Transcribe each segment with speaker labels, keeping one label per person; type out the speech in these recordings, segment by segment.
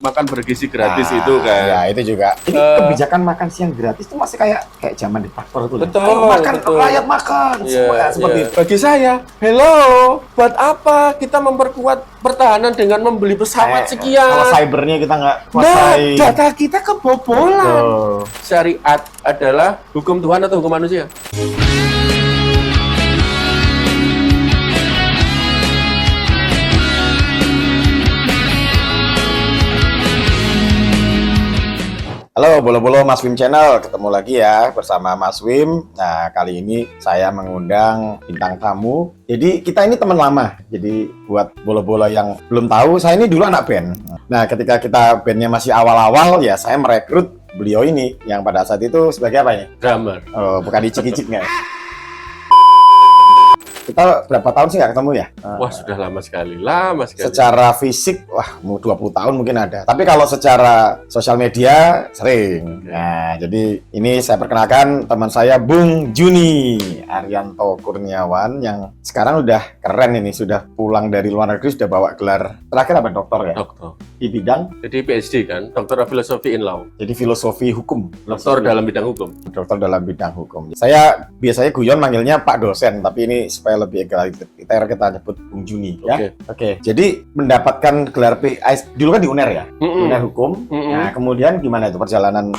Speaker 1: makan bergizi gratis itu kan.
Speaker 2: Ya itu juga. Ini kebijakan makan siang gratis itu masih kayak zaman diktator itu.
Speaker 1: Betul.
Speaker 2: Ayo makan,
Speaker 1: betul.
Speaker 2: rakyat makan. Semua seperti itu.
Speaker 1: Bagi saya, hello, buat apa kita memperkuat pertahanan dengan membeli pesawat sekian?
Speaker 2: Kalau cybernya kita nggak
Speaker 1: Nah,
Speaker 2: kuasai.
Speaker 1: data kita kebobolan.
Speaker 2: Betul.
Speaker 1: Syariat adalah hukum Tuhan atau hukum manusia?
Speaker 2: Halo Bolo-Bolo Mas Wim Channel, ketemu lagi ya bersama Mas Wim. Nah kali ini saya mengundang bintang tamu. Jadi kita ini teman lama. Jadi buat Bolo-Bolo yang belum tahu, saya ini dulu anak band. Nah ketika kita bandnya masih awal-awal ya saya merekrut beliau ini yang pada saat itu sebagai apa ya?
Speaker 1: Drummer.
Speaker 2: Oh, bukan icik-iciknya. Kita berapa tahun sih nggak ketemu ya?
Speaker 1: Wah sudah lama sekali.
Speaker 2: Secara fisik, wah mau 20 tahun mungkin ada. Tapi kalau secara sosial media, sering. Nah, jadi ini saya perkenalkan teman saya Bung Juni Arianto Kurniawan yang sekarang udah keren ini, sudah pulang dari luar negeri, sudah bawa gelar terakhir apa doktor ya?
Speaker 1: Doktor.
Speaker 2: Di bidang?
Speaker 1: Jadi PhD kan, Doktor of Philosophy in Law.
Speaker 2: Jadi filosofi hukum.
Speaker 1: Doktor dalam bidang hukum.
Speaker 2: Dokter dalam bidang hukum. Saya biasanya guyon manggilnya Pak Dosen, tapi ini supaya lebih egaliter kita nyebut Bung Juni ya. Oke. Jadi mendapatkan gelar PhD dulu kan di UNER ya. UNER hukum. Nah, kemudian gimana itu perjalanan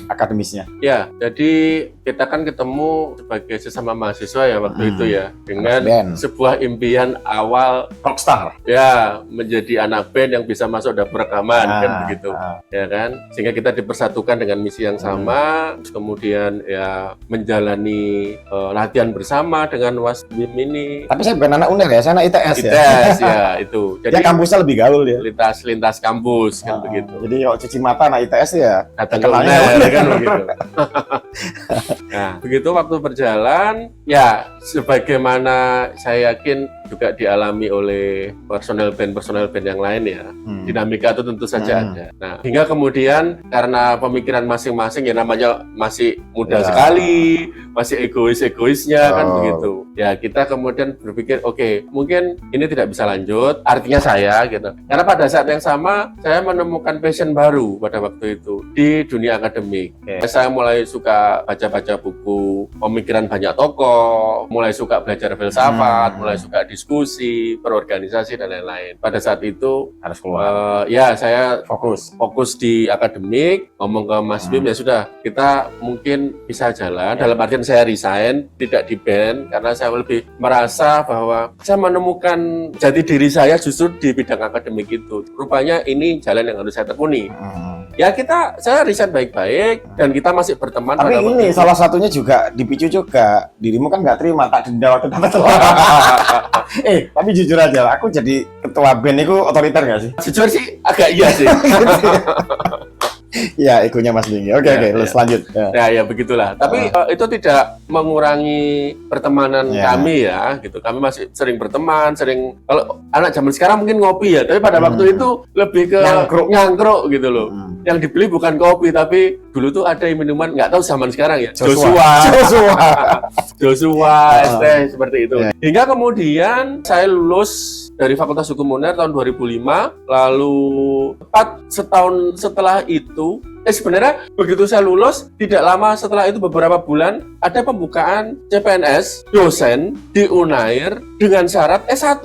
Speaker 2: akademisnya?
Speaker 1: Ya, jadi kita kan ketemu sebagai sesama mahasiswa ya waktu itu ya dengan sebuah impian awal
Speaker 2: rockstar.
Speaker 1: Ya, menjadi anak band yang bisa masuk dapur rekaman kan begitu. Ya kan? Sehingga kita dipersatukan dengan misi yang sama, terus kemudian ya menjalani latihan bersama dengan Wasbim ini.
Speaker 2: Tapi saya bukan anak UNER ya, saya anak ITS ya.
Speaker 1: ITS ya itu.
Speaker 2: Jadi ya, kampusnya lebih gaul ya.
Speaker 1: Lintas kampus kan begitu.
Speaker 2: Jadi kalau cuci mata anak ITS ya
Speaker 1: datang ke UNER kan begitu. Nah, begitu waktu berjalan ya sebagaimana saya yakin juga dialami oleh personel band yang lain ya. Dinamika itu tentu saja ada. Nah, hingga kemudian karena pemikiran masing-masing ya namanya masih muda sekali, masih egoisnya kan begitu. Ya, kita kemudian berpikir oke, mungkin ini tidak bisa lanjut, artinya saya gitu. Karena pada saat yang sama saya menemukan passion baru pada waktu itu di dunia akademik. Saya mulai suka baca-baca buku, pemikiran banyak tokoh, mulai suka belajar filsafat, mulai suka diskusi, berorganisasi dan lain-lain. Pada saat itu
Speaker 2: harus keluar.
Speaker 1: Ya, saya fokus di akademik, ngomong ke Mas Bim ya sudah, kita mungkin bisa jalan. Dalam artian saya resign, tidak di band karena saya lebih merasa bahwa saya menemukan jati diri saya justru di bidang akademik itu. Rupanya ini jalan yang harus saya tekuni. Ya saya resign baik-baik dan kita masih berteman.
Speaker 2: Tapi ini salah satunya juga dipicu juga dirimu kan nggak terima tak denda waktu dapat. Tapi jujur aja, aku jadi ketua band itu otoriter nggak sih?
Speaker 1: Jujur sih agak iya sih.
Speaker 2: Ya, egonya Mas Ling. Oke, lanjut.
Speaker 1: Ya, begitulah. Tapi itu tidak mengurangi pertemanan kami ya, gitu. Kami masih sering berteman, kalau anak zaman sekarang mungkin ngopi ya, tapi pada waktu itu lebih ke nyangkruk gitu loh. Yang dibeli bukan kopi, tapi dulu tuh ada minuman, nggak tahu zaman sekarang ya. Joshua, ST seperti itu. Hingga kemudian saya lulus dari Fakultas Hukum UNER tahun 2005, lalu tepat setahun setelah itu, sebenarnya begitu saya lulus, tidak lama setelah itu beberapa bulan, ada pembukaan CPNS dosen di UNAIR dengan syarat S1.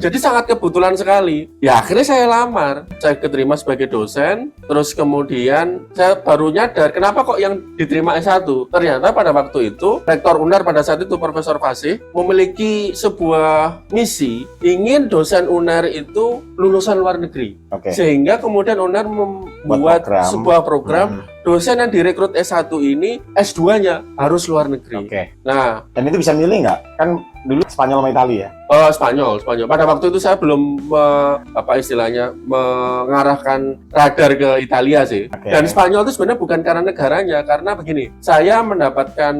Speaker 1: Jadi sangat kebetulan sekali. Ya akhirnya saya lamar, saya keterima sebagai dosen, terus kemudian saya baru nyadar kenapa kok yang diterima S1. Ternyata pada waktu itu, Rektor UNER pada saat itu Profesor Fasih memiliki sebuah misi, ingin dosen UNER itu lulusan luar negeri. Sehingga kemudian UNER membuat sebuah program dosen yang direkrut S1 ini S2-nya harus luar negeri. Nah,
Speaker 2: dan itu bisa milih nggak? Kan dulu Spanyol sama Italia ya?
Speaker 1: Spanyol. Pada waktu itu saya belum mengarahkan radar ke Italia sih. Dan Spanyol itu sebenarnya bukan karena negaranya, karena begini, saya mendapatkan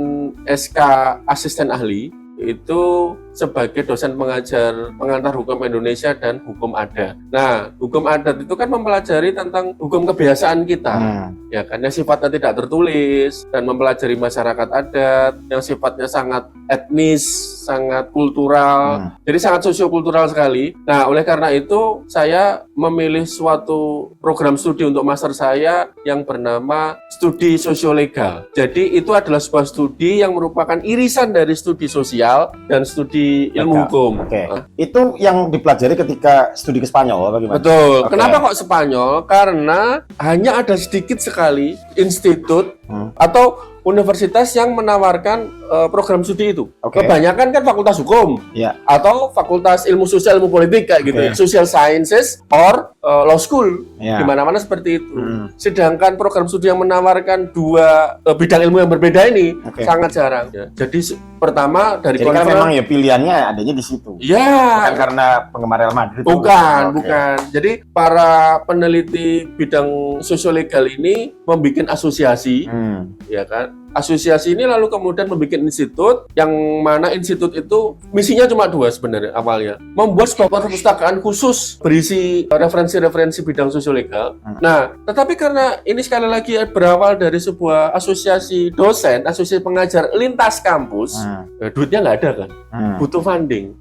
Speaker 1: SK asisten ahli itu sebagai dosen pengantar hukum Indonesia dan hukum adat. Nah, hukum adat itu kan mempelajari tentang hukum kebiasaan kita, ya kan, yang sifatnya tidak tertulis dan mempelajari masyarakat adat yang sifatnya sangat etnis, sangat kultural, jadi sangat sosiokultural sekali. Nah, oleh karena itu saya memilih suatu program studi untuk master saya yang bernama studi sosiolegal. Jadi itu adalah sebuah studi yang merupakan irisan dari studi sosial dan studi ilmu hukum.
Speaker 2: Oke. Itu yang dipelajari ketika studi ke Spanyol bagaimana?
Speaker 1: Betul. Kenapa kok Spanyol? Karena hanya ada sedikit sekali institut atau universitas yang menawarkan program studi itu. Kebanyakan kan fakultas hukum atau fakultas ilmu sosial, ilmu politik kayak gitu, social sciences or law school, di mana-mana seperti itu. Sedangkan program studi yang menawarkan dua bidang ilmu yang berbeda ini sangat jarang. Ya. Jadi pertama dari
Speaker 2: jadi kan memang ya pilihannya adanya di situ.
Speaker 1: Ya.
Speaker 2: Bukan karena penggemar Real Madrid.
Speaker 1: Bukan. Jadi para peneliti bidang sosiolegal ini membuat asosiasi, ya kan? Asosiasi ini lalu kemudian membuat institut, yang mana institut itu misinya cuma dua sebenarnya awalnya. Membuat sebuah perpustakaan khusus berisi referensi-referensi bidang sosiolegal. Nah, tetapi karena ini sekali lagi berawal dari sebuah asosiasi dosen, asosiasi pengajar lintas kampus, duitnya nggak ada kan? Butuh funding.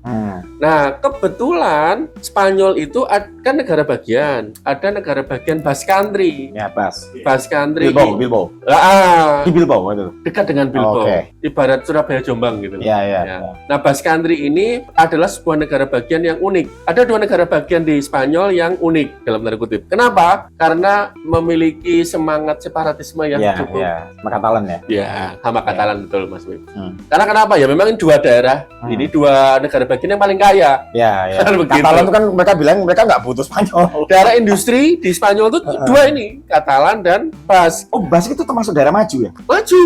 Speaker 1: Nah, kebetulan Spanyol itu kan negara bagian. Ada negara bagian Basque Country.
Speaker 2: Ya,
Speaker 1: Basque Country.
Speaker 2: Bilbao.
Speaker 1: Di
Speaker 2: Bilbao itu.
Speaker 1: Dekat dengan Bilbao. Ibarat Surabaya Jombang gitu.
Speaker 2: Ya.
Speaker 1: Nah, Basque Country ini adalah sebuah negara bagian yang unik. Ada dua negara bagian di Spanyol yang unik dalam tanda kutip. Kenapa? Karena memiliki semangat separatisme yang cukup.
Speaker 2: Sama Katalan ya.
Speaker 1: Ya, sama Katalan betul Mas Wim. Karena kenapa? Ya memang ini dua daerah. Ini dua negara bagian yang paling kaya.
Speaker 2: Ya. Katalan itu kan mereka bilang mereka nggak butuh Spanyol.
Speaker 1: Daerah industri di Spanyol itu dua ini, Katalan dan Basque.
Speaker 2: Oh, Basque itu termasuk daerah maju ya?
Speaker 1: Maju.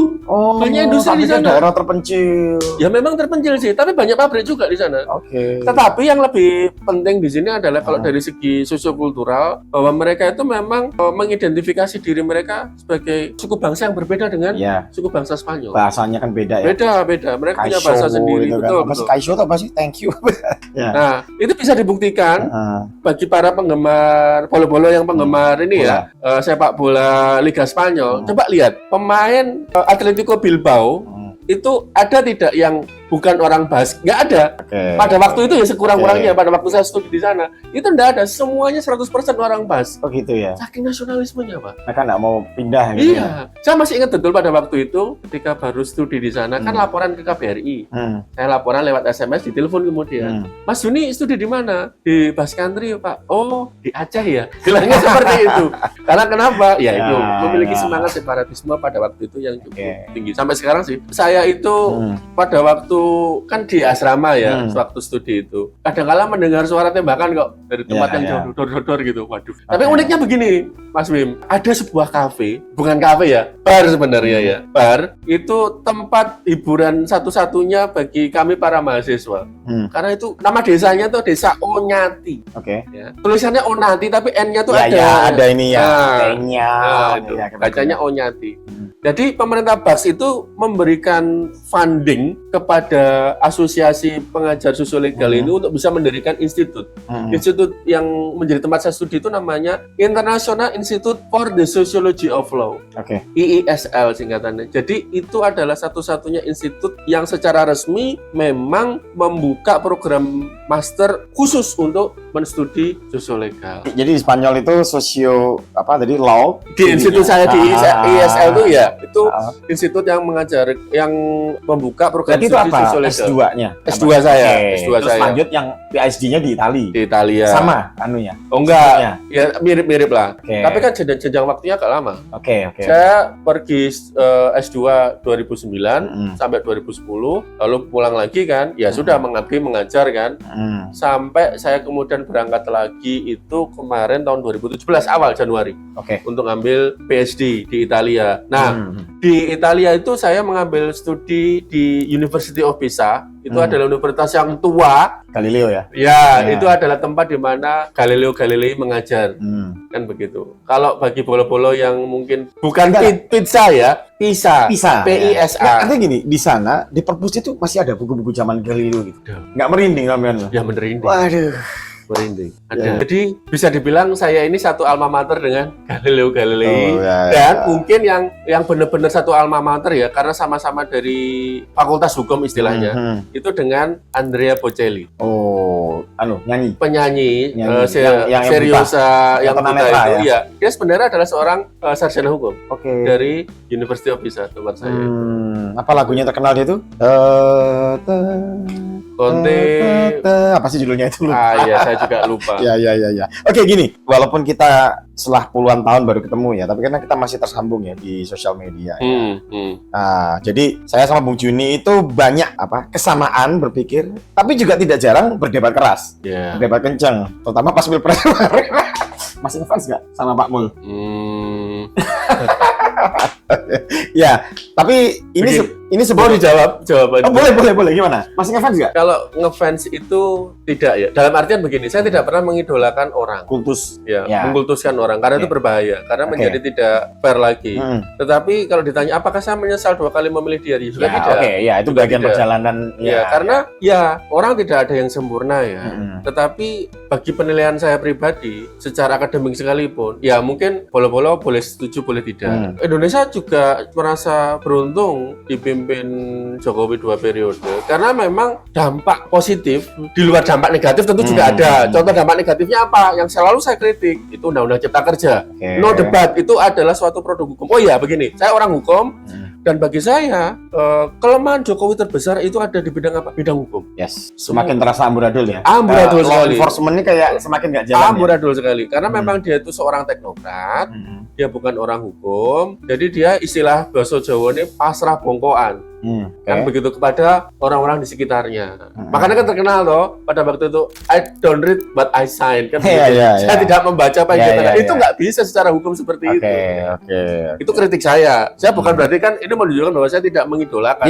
Speaker 1: Banyak industri di sana.
Speaker 2: Daerah terpencil.
Speaker 1: Ya memang terpencil sih, tapi banyak pabrik juga di sana. Tetapi yang lebih penting di sini adalah kalau dari segi sosiokultural, bahwa mereka itu memang mengidentifikasi diri mereka sebagai suku bangsa yang berbeda dengan suku bangsa Spanyol.
Speaker 2: Bahasanya kan beda ya.
Speaker 1: Beda. Mereka punya bahasa sendiri.
Speaker 2: Gitu kan. Betul. Kaiso itu apa sih? Thank you.
Speaker 1: Nah, itu bisa dibuktikan bagi para penggemar bola-bola yang penggemar ini ya, sepak bola Liga Spanyol. Coba lihat pemain Atletico Bilbao itu ada tidak yang bukan orang Basque? Nggak ada. Pada waktu itu ya sekurang-kurangnya, pada waktu saya studi di sana, itu nggak ada. Semuanya 100% orang Basque.
Speaker 2: Oh gitu ya?
Speaker 1: Saking nasionalismenya, Pak.
Speaker 2: Mereka nggak mau pindah gitu ya?
Speaker 1: Saya masih ingat betul pada waktu itu, ketika baru studi di sana, kan laporan ke KBRI. Saya laporan lewat SMS, di telepon kemudian. Mas Juni studi di mana? Di Basque Country, Pak. Oh, di Aceh ya? Bilangnya seperti itu. Karena kenapa? Ya itu, memiliki semangat separatisme pada waktu itu yang cukup tinggi. Sampai sekarang sih, saya itu pada waktu kan di asrama ya, waktu studi itu kadang-kala mendengar suara tembakan kok dari tempat yang jauh, dor-dor gitu. Waduh. Tapi uniknya begini, Mas Wim, ada sebuah kafe, bukan kafe ya, bar sebenarnya ya. Bar itu tempat hiburan satu-satunya bagi kami para mahasiswa. Karena itu nama desanya tuh Desa Onyati. Ya. Tulisannya Onati tapi N-nya tuh
Speaker 2: ada ini ya. N-nya.
Speaker 1: Bacanya Onyati. Jadi pemerintah Basque itu memberikan funding kepada asosiasi pengajar sosiolegal ini untuk bisa mendirikan institut. Institut yang menjadi tempat saya studi itu namanya International Institute for the Sociology of Law. IISL singkatannya. Jadi itu adalah satu-satunya institut yang secara resmi memang membuka program master khusus untuk menstudi sosiolegal.
Speaker 2: Jadi di Spanyol itu law.
Speaker 1: Di institut saya di IISL itu ya, itu institut yang mengajar, yang membuka program studi sosiolegal.
Speaker 2: S2-nya?
Speaker 1: S2 saya. S2
Speaker 2: Terus
Speaker 1: saya.
Speaker 2: lanjut yang PhD-nya di Itali?
Speaker 1: Di Italia.
Speaker 2: Sama anunya?
Speaker 1: Oh enggak, ya mirip-mirip lah. Tapi kan jenjang waktunya agak lama. Saya pergi S2 2009 sampai 2010, lalu pulang lagi kan, ya sudah mengabdi mengajar kan. Sampai saya kemudian berangkat lagi itu kemarin tahun 2017 awal Januari. Untuk ngambil PhD di Italia. Nah, di Italia itu saya mengambil studi di University of Pisa. Itu adalah universitas yang tua.
Speaker 2: Galileo ya?
Speaker 1: Ya, itu adalah tempat di mana Galileo Galilei mengajar. Kan begitu. Kalau bagi bolo-bolo yang mungkin bukan pizza ya, PISA.
Speaker 2: PISA.
Speaker 1: PISA.
Speaker 2: Ya, artinya gini, di sana di perpus itu masih ada buku-buku zaman Galileo gitu. Nggak merinding kalian?
Speaker 1: Ya merinding.
Speaker 2: Waduh.
Speaker 1: Merinding. Ada.
Speaker 2: Ya.
Speaker 1: Jadi bisa dibilang saya ini satu alma mater dengan Galileo Galilei.
Speaker 2: Oh, ya,
Speaker 1: Dan
Speaker 2: ya.
Speaker 1: mungkin yang benar-benar satu alma mater ya, karena sama-sama dari Fakultas Hukum istilahnya. Itu dengan Andrea Bocelli.
Speaker 2: Oh, nyanyi.
Speaker 1: Penyanyi
Speaker 2: Yang
Speaker 1: Seriosa yang
Speaker 2: buta
Speaker 1: buta
Speaker 2: netra,
Speaker 1: itu.
Speaker 2: ya?
Speaker 1: Iya. Dia sebenarnya adalah seorang sarjana hukum
Speaker 2: Oke.
Speaker 1: dari University of Pisa tempat saya.
Speaker 2: Apa lagunya terkenal dia tuh?
Speaker 1: Conte.
Speaker 2: Apa sih judulnya itu?
Speaker 1: Iya, saya juga lupa.
Speaker 2: Ya. Oke, gini. Walaupun kita setelah puluhan tahun baru ketemu ya, tapi karena kita masih tersambung ya di sosial media. Ya. Nah, jadi saya sama Bung Juni itu banyak kesamaan berpikir, tapi juga tidak jarang berdebat keras, berdebat kencang, terutama pas pilpres kemarin. Masih ngefans nggak sama Pak Mul? Ya, tapi ini
Speaker 1: Mau dijawab jawabannya.
Speaker 2: Oh, boleh. Gimana? Masih ngefans nggak?
Speaker 1: Kalau ngefans itu tidak ya. Dalam artian begini, saya tidak pernah mengidolakan orang.
Speaker 2: Kultus.
Speaker 1: Ya. Mengkultuskan orang karena itu berbahaya, karena menjadi tidak fair lagi. Tetapi kalau ditanya apakah saya menyesal 2 kali memilih dia, juga tidak.
Speaker 2: Itu bagian perjalanan.
Speaker 1: Karena orang tidak ada yang sempurna ya. Tetapi bagi penilaian saya pribadi, secara akademik sekalipun, ya mungkin bolo-bolo boleh setuju, boleh tidak. Indonesia juga merasa beruntung dipimpin Jokowi 2 periode, karena memang dampak positif di luar dampak negatif tentu juga ada. Contoh dampak negatifnya apa? Yang selalu saya kritik itu Undang-Undang Cipta Kerja. No debat, itu adalah suatu produk hukum. Oh ya, begini, saya orang hukum. Dan bagi saya, kelemahan Jokowi terbesar itu ada di bidang apa? Bidang hukum.
Speaker 2: Yes. Semakin terasa amburadul ya.
Speaker 1: Amburadul sekali.
Speaker 2: Enforcement-nya kayak semakin nggak jalan.
Speaker 1: Amburadul sekali. Karena memang dia itu seorang teknokrat, dia bukan orang hukum. Jadi dia istilah bahasa Jawa ini pasrah bongkoan. Kan begitu kepada orang-orang di sekitarnya. Makanya kan terkenal toh pada waktu itu, I don't read but I sign kan. Saya tidak membaca apa yang kita itu nggak bisa secara hukum seperti itu. Itu kritik saya. Saya bukan berarti kan ini menunjukkan bahwa saya tidak mengidolakan.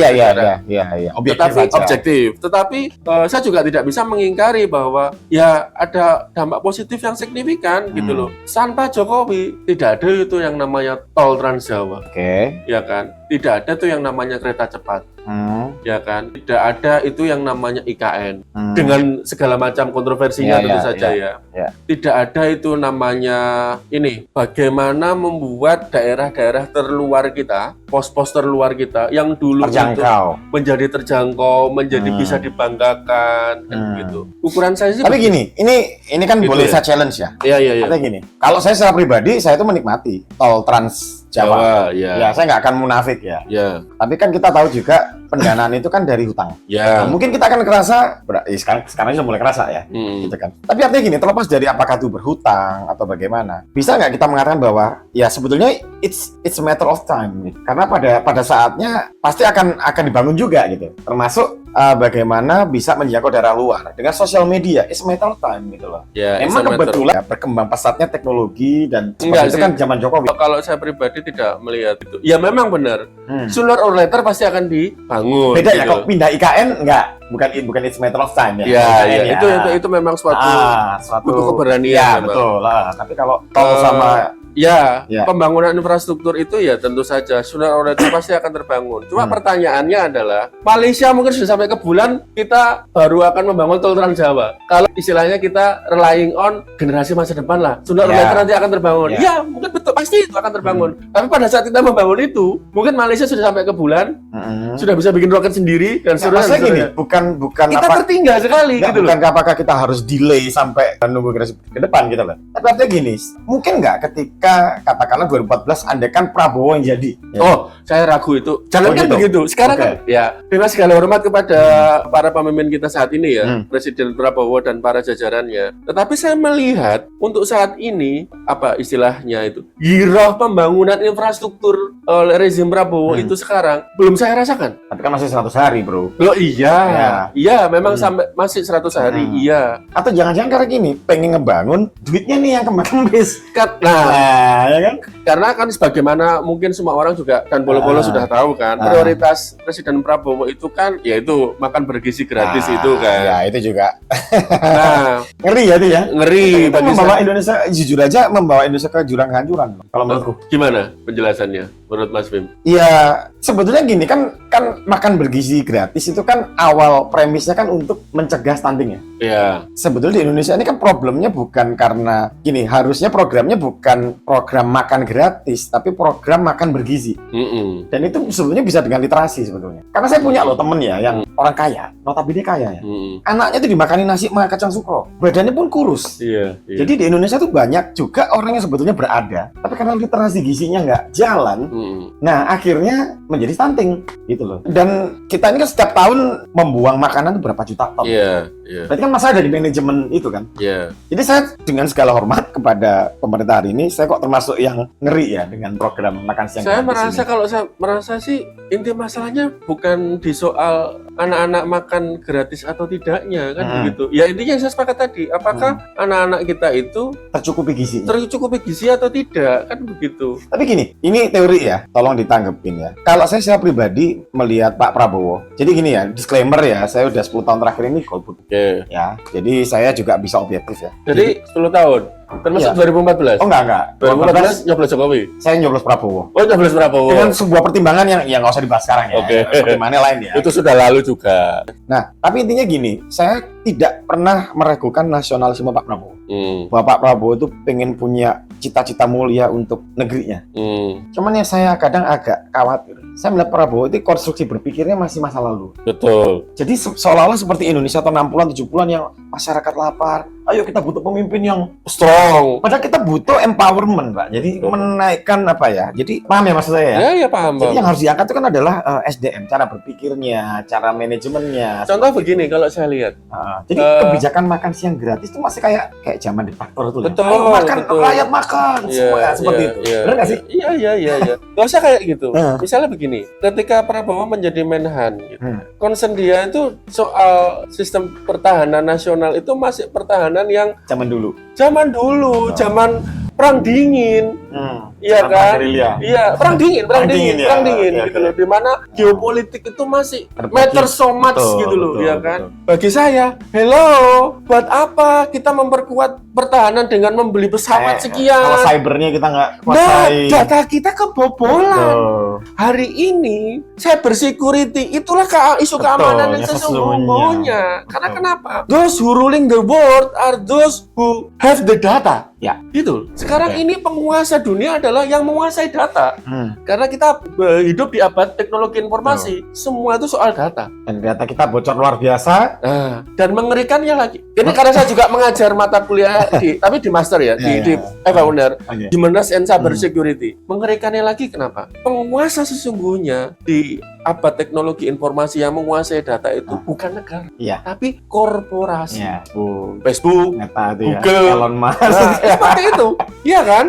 Speaker 1: Objektif. Tetapi saya juga tidak bisa mengingkari bahwa ya ada dampak positif yang signifikan gitu loh. Tanpa Jokowi tidak ada itu yang namanya tol Trans Jawa. Ya kan? Tidak ada tuh yang namanya kereta cepat. Ya kan? Tidak ada itu yang namanya IKN. Dengan segala macam kontroversinya tentu saja ya. Tidak ada itu namanya ini bagaimana membuat daerah-daerah terluar kita, pos-pos terluar kita yang dulu itu menjadi terjangkau, menjadi bisa dibanggakan kan gitu. Ukuran saya sih. Tapi
Speaker 2: gini, ini kan gitu boleh saya challenge ya.
Speaker 1: Iya.
Speaker 2: Artinya gini, kalau saya secara pribadi saya itu menikmati tol Trans Jawa. Ya, saya nggak akan munafik ya. Tapi kan kita tahu juga pendanaan itu kan dari hutang. Nah, mungkin kita akan kerasa, sekarang sudah mulai kerasa ya, gitu kan. Tapi artinya gini, terlepas dari apakah itu berhutang atau bagaimana, bisa nggak kita mengatakan bahwa ya sebetulnya it's a matter of time, gitu. Karena pada saatnya pasti akan dibangun juga gitu. Termasuk bagaimana bisa menjangkau daerah luar dengan sosial media, it's a matter of time gitu loh. Emang kebetulan berkembang pesatnya teknologi dan itu kan zaman Jokowi.
Speaker 1: Kalau saya pribadi tidak melihat itu. Ya memang benar. Sooner or later pasti akan dibangun.
Speaker 2: Beda gitu. Ya kalau pindah IKN enggak, bukan it's matter of time ya.
Speaker 1: Itu memang suatu butuh keberanian.
Speaker 2: Ya, betul lah. Tapi kalau sama
Speaker 1: pembangunan infrastruktur itu ya tentu saja sooner or later pasti akan terbangun. Cuma pertanyaannya adalah Malaysia mungkin sudah sampai ke bulan, kita baru akan membangun tol Trans Jawa. Kalau istilahnya kita relying on generasi masa depan lah, sooner or later nanti akan terbangun. Ya mungkin betul, pasti itu akan terbangun. Tapi pada saat kita membangun itu, mungkin Malaysia sudah sampai ke bulan, sudah bisa bikin roket sendiri dan
Speaker 2: seterusnya. Gini, bukan
Speaker 1: kita tertinggal sekali gitu loh.
Speaker 2: Bukan apakah kita harus delay sampai nunggu generasi ke depan gitu loh. Tapi artinya gini, mungkin nggak ketika katakanlah 2014 andaikan Prabowo yang jadi.
Speaker 1: Saya ragu itu. Jangan kan begitu. Sekarang kan ya dengan segala hormat kepada para pemimpin kita saat ini ya, Presiden Prabowo dan para jajarannya. Tetapi saya melihat untuk saat ini apa istilahnya itu, giroh pembangunan infrastruktur oleh rezim Prabowo itu sekarang belum saya rasakan.
Speaker 2: Tapi kan masih 100 hari, Bro.
Speaker 1: Loh iya. Iya, memang sampai masih 100 hari. Iya.
Speaker 2: Atau jangan-jangan karena gini, pengen ngebangun, duitnya nih yang kembang-kembis.
Speaker 1: Ya kan? Karena kan sebagaimana mungkin semua orang juga dan bolo-bolo sudah tahu kan, prioritas Presiden Prabowo itu kan yaitu makan bergizi gratis itu kan.
Speaker 2: Ya, itu juga.
Speaker 1: Ngeri ya itu ya. Ngeri
Speaker 2: bagi Indonesia, jujur aja membawa Indonesia ke jurang kehancuran kalau menurutku.
Speaker 1: Gimana penjelasannya? menurut Mas Bim?
Speaker 2: Iya, sebetulnya gini kan makan bergizi gratis itu kan awal premisnya kan untuk mencegah stunting ya.
Speaker 1: Iya.
Speaker 2: Sebetulnya di Indonesia ini kan problemnya bukan karena gini, harusnya programnya bukan program makan gratis, tapi program makan bergizi. Dan itu sebetulnya bisa dengan literasi sebetulnya. Karena saya punya loh temen ya yang orang kaya, notabene kaya ya. Anaknya tuh dimakanin nasi sama kacang sukro, badannya pun kurus.
Speaker 1: Iya.
Speaker 2: Jadi di Indonesia tuh banyak juga orang yang sebetulnya berada, tapi karena literasi gizinya nggak jalan, nah akhirnya menjadi stunting gitu loh. Dan kita ini kan setiap tahun membuang makanan berapa juta ton.
Speaker 1: Iya.
Speaker 2: Berarti kan masalah dari manajemen itu kan.
Speaker 1: Iya.
Speaker 2: Jadi saya dengan segala hormat kepada pemerintah hari ini, saya kok termasuk yang ngeri ya dengan program makan siang
Speaker 1: Saya
Speaker 2: gratis
Speaker 1: merasa
Speaker 2: ini.
Speaker 1: kalau saya merasa sih inti masalahnya bukan di soal anak-anak makan gratis atau tidaknya kan begitu. Ya intinya yang saya sepakat tadi, apakah anak-anak kita itu
Speaker 2: Tercukupi gizi.
Speaker 1: tercukupi gizi atau tidak kan begitu.
Speaker 2: Tapi gini, ini teori ya, tolong ditanggepin ya. Kalau saya secara pribadi melihat Pak Prabowo, jadi gini ya, disclaimer ya, saya udah 10 tahun terakhir ini golput
Speaker 1: Oke.
Speaker 2: ya. Jadi saya juga bisa objektif ya.
Speaker 1: Jadi 10 tahun termasuk
Speaker 2: Iya.
Speaker 1: 2014.
Speaker 2: Oh enggak.
Speaker 1: 2014 nyoblos Jokowi.
Speaker 2: Saya nyoblos Prabowo.
Speaker 1: Oh, nyoblos Prabowo.
Speaker 2: Dengan sebuah pertimbangan yang ya nggak usah dibahas sekarang ya.
Speaker 1: Oke.
Speaker 2: Pertimbangannya lain ya.
Speaker 1: Itu sudah lalu juga.
Speaker 2: Nah, tapi intinya gini, saya tidak pernah meragukan nasionalisme Pak Prabowo.
Speaker 1: Hmm.
Speaker 2: Bapak Prabowo itu pengen punya cita-cita mulia untuk negerinya. Cuman yang saya kadang agak khawatir, saya melihat Prabowo itu konstruksi berpikirnya masih masa lalu.
Speaker 1: Betul.
Speaker 2: Jadi seolah-olah seperti Indonesia tahun 60-an, 70-an yang masyarakat lapar. Ayo kita butuh pemimpin yang
Speaker 1: Strong.
Speaker 2: padahal kita butuh empowerment, Pak. Jadi menaikkan apa ya? Jadi paham ya maksud saya ya?
Speaker 1: Ya paham.
Speaker 2: Jadi yang harus diangkat itu kan adalah SDM, cara berpikirnya, cara manajemennya.
Speaker 1: Contoh begini kalau saya lihat.
Speaker 2: Jadi kebijakan makan siang gratis itu masih kayak zaman diktator itu.
Speaker 1: Betul,
Speaker 2: Ayo makan,
Speaker 1: betul.
Speaker 2: rakyat makan, semua seperti itu. Benar nggak sih?
Speaker 1: Iya. Gak usah kayak gitu. Misalnya begini, ketika Prabowo menjadi Menhan, gitu, concern dia itu soal sistem pertahanan nasional itu masih pertahanan yang
Speaker 2: Zaman dulu.
Speaker 1: zaman dulu, zaman perang dingin. Iya
Speaker 2: Zaman
Speaker 1: kan?
Speaker 2: gerilya.
Speaker 1: Iya, perang dingin
Speaker 2: ya.
Speaker 1: perang dingin
Speaker 2: Oke,
Speaker 1: gitu
Speaker 2: oke.
Speaker 1: loh. Di mana geopolitik itu masih
Speaker 2: Terbagi.
Speaker 1: matter so much
Speaker 2: Betul,
Speaker 1: gitu loh,
Speaker 2: betul,
Speaker 1: ya
Speaker 2: betul.
Speaker 1: kan? Bagi saya, hello, buat apa kita memperkuat pertahanan dengan membeli pesawat sekian?
Speaker 2: Kalau cybernya kita nggak
Speaker 1: Nah,
Speaker 2: kuasai.
Speaker 1: data kita kebobolan.
Speaker 2: Betul.
Speaker 1: Hari ini cyber security itulah isu
Speaker 2: Betul,
Speaker 1: keamanan yang
Speaker 2: yang
Speaker 1: sesungguhnya. Karena
Speaker 2: Betul.
Speaker 1: kenapa? Those who ruling the world are those who have the data.
Speaker 2: Ya.
Speaker 1: Gitu. Sekarang
Speaker 2: Oke.
Speaker 1: ini penguasa dunia adalah yang menguasai data. Karena kita hidup di abad teknologi informasi, semua itu soal data.
Speaker 2: Dan data kita bocor luar biasa.
Speaker 1: Nah, dan mengerikannya lagi. Ini karena saya juga mengajar mata kuliah tapi di master ya, di benar,
Speaker 2: Oke.
Speaker 1: di Menas and Cyber Security. Mengerikannya lagi kenapa? Penguasa sesungguhnya di abad teknologi informasi yang menguasai data itu bukan negara,
Speaker 2: Iya.
Speaker 1: tapi korporasi.
Speaker 2: Iya. Bu.
Speaker 1: Facebook,
Speaker 2: Meta itu ya.
Speaker 1: Google.
Speaker 2: Elon Musk.
Speaker 1: Nah, seperti itu, iya kan?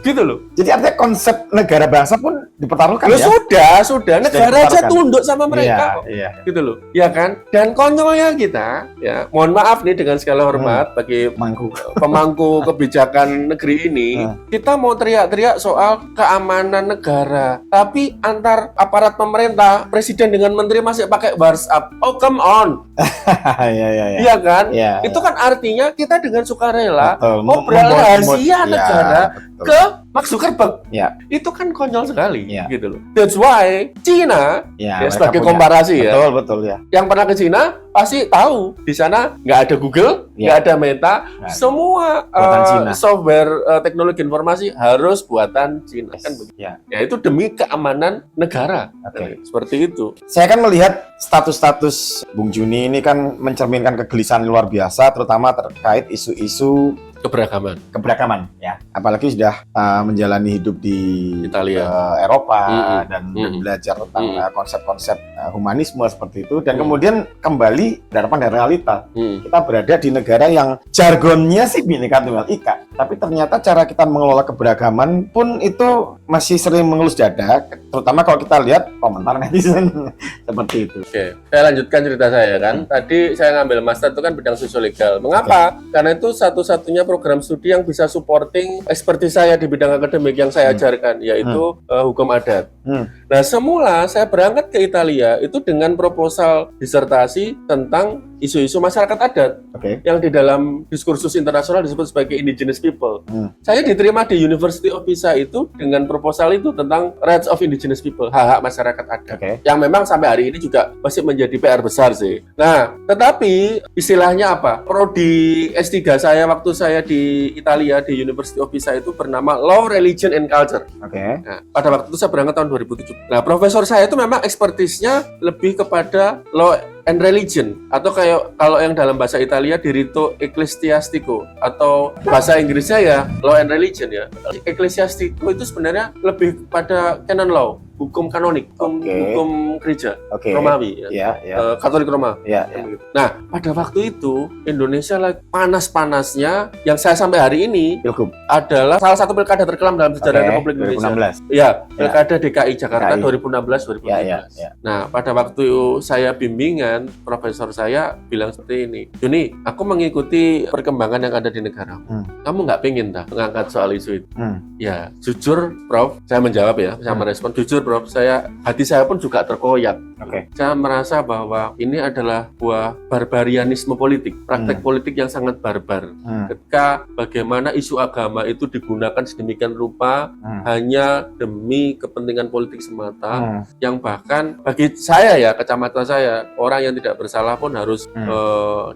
Speaker 1: Gitu loh.
Speaker 2: Jadi artinya konsep negara bangsa pun dipertaruhkan
Speaker 1: Loh,
Speaker 2: ya.
Speaker 1: sudah negara aja
Speaker 2: dipertaruhkan.
Speaker 1: tunduk sama mereka kok.
Speaker 2: Iya.
Speaker 1: Gitu loh, ya kan? Dan konyolnya kita, ya, mohon maaf nih dengan segala hormat bagi
Speaker 2: Mangku.
Speaker 1: pemangku kebijakan negeri ini, kita mau teriak-teriak soal keamanan negara, tapi antar aparat pemerintah, presiden dengan menteri masih pakai WhatsApp. Oh, come on,
Speaker 2: Iya.
Speaker 1: iya kan?
Speaker 2: Iya.
Speaker 1: Itu kan artinya kita dengan sukarela
Speaker 2: Betul.
Speaker 1: ngobrol rahasia
Speaker 2: Iya,
Speaker 1: negara
Speaker 2: betul.
Speaker 1: ke Mark Zuckerberg.
Speaker 2: Iya.
Speaker 1: Itu kan konyol sekali,
Speaker 2: Iya.
Speaker 1: gitu loh. That's why Cina,
Speaker 2: Iya,
Speaker 1: ya,
Speaker 2: mereka
Speaker 1: sebagai
Speaker 2: punya.
Speaker 1: komparasi ya,
Speaker 2: Betul ya.
Speaker 1: yang pernah ke Cina pasti tahu di sana nggak ada Google,
Speaker 2: Ya.
Speaker 1: nggak ada Meta,
Speaker 2: Nggak ada.
Speaker 1: semua
Speaker 2: Buatan Cina.
Speaker 1: software teknologi informasi harus buatan Cina kan begitu.
Speaker 2: Ya.
Speaker 1: Ya itu demi keamanan negara.
Speaker 2: Oke.
Speaker 1: Seperti itu.
Speaker 2: Saya kan melihat status-status Bung Juni ini kan mencerminkan kegelisahan luar biasa, terutama terkait isu-isu keberagaman ya. Apalagi sudah menjalani hidup di
Speaker 1: Italia.
Speaker 2: Eropa dan belajar tentang konsep-konsep humanisme seperti itu, dan kemudian kembali berhadapan dengan realita. Kita berada di negara yang jargonnya sih Bhinneka Tunggal Ika, tapi ternyata cara kita mengelola keberagaman pun itu masih sering mengelus dada, terutama kalau kita lihat komentar netizen seperti itu.
Speaker 1: Oke, saya lanjutkan cerita saya kan. Tadi saya ngambil master itu kan bidang sosial-legal. Mengapa? Karena itu satu-satunya program studi yang bisa supporting ekspertis saya di bidang akademik yang saya ajarkan, yaitu hukum adat. Nah, semula saya berangkat ke Italia itu dengan proposal disertasi tentang isu-isu masyarakat adat
Speaker 2: Oke.
Speaker 1: yang di dalam diskursus internasional disebut sebagai indigenous people. Saya diterima di University of Pisa itu dengan proposal itu tentang rights of indigenous people, hak-hak masyarakat adat.
Speaker 2: Oke.
Speaker 1: Yang memang sampai hari ini juga masih menjadi PR besar sih. Nah, tetapi istilahnya apa? Prodi S3 saya waktu saya di Italia di University of Pisa itu bernama Law, Religion and Culture.
Speaker 2: Oke.
Speaker 1: Nah, pada waktu itu saya berangkat tahun 2007. Nah, profesor saya itu memang ekspertisnya lebih kepada law and religion, atau kayak kalau yang dalam bahasa Italia diritto ecclesiastico, atau bahasa Inggrisnya ya law and religion ya. Ecclesiastico itu sebenarnya lebih kepada canon law, hukum kanonik, hukum gereja Romawi ya. Katolik Roma. Nah, pada waktu itu Indonesia lagi panas-panasnya, yang saya sampai hari ini
Speaker 2: Pilgub
Speaker 1: adalah salah satu pilkada terkelam dalam sejarah Republik Indonesia.
Speaker 2: 2016.
Speaker 1: Ya, pilkada DKI Jakarta 2016-2017.
Speaker 2: Ya.
Speaker 1: Nah, pada waktu saya bimbingan, profesor saya bilang seperti ini, Juni, aku mengikuti perkembangan yang ada di negara. Kamu nggak pengen mengangkat soal isu itu? Ya, jujur, Prof, saya menjawab ya, saya merespon, jujur, Prof, hati saya pun juga terkoyak. Saya merasa bahwa ini adalah buah barbarianisme politik, praktek politik yang sangat barbar. Ketika bagaimana isu agama itu digunakan sedemikian rupa hanya demi kepentingan politik semata, yang bahkan bagi saya ya, kacamata saya, orang yang tidak bersalah pun harus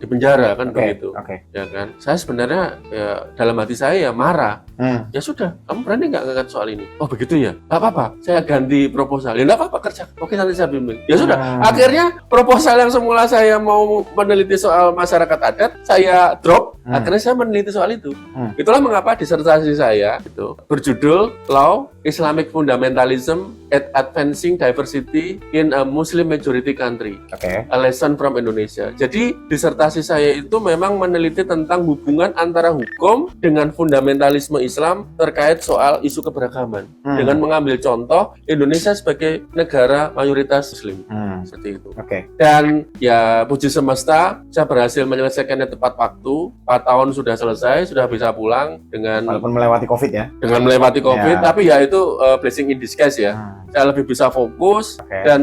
Speaker 1: dipenjara kan begitu. Ya kan? Saya sebenarnya ya, dalam hati saya ya marah. Ya sudah, kamu berani nggak ngangkat soal ini? Oh begitu ya? Nggak apa-apa, saya ganti proposal. Ya nggak apa-apa, kerja. Oke, nanti saya bimbing. Ya sudah, akhirnya proposal yang semula saya mau meneliti soal masyarakat adat, saya drop. Akhirnya saya meneliti soal itu. Itulah mengapa disertasi saya itu berjudul Law, Islamic Fundamentalism at Advancing Diversity in a Muslim Majority Country. A Lesson from Indonesia. Jadi disertasi saya itu memang meneliti tentang hubungan antara hukum dengan fundamentalisme Islam terkait soal isu keberagaman. Dengan mengambil contoh Indonesia sebagai negara mayoritas Muslim. Seperti itu. Dan ya puji semesta, saya berhasil menyelesaikannya tepat waktu. 4 tahun sudah selesai, sudah bisa pulang dengan
Speaker 2: walaupun melewati COVID ya.
Speaker 1: Dengan melewati COVID, tapi ya itu blessing in disguise ya. Saya lebih bisa fokus dan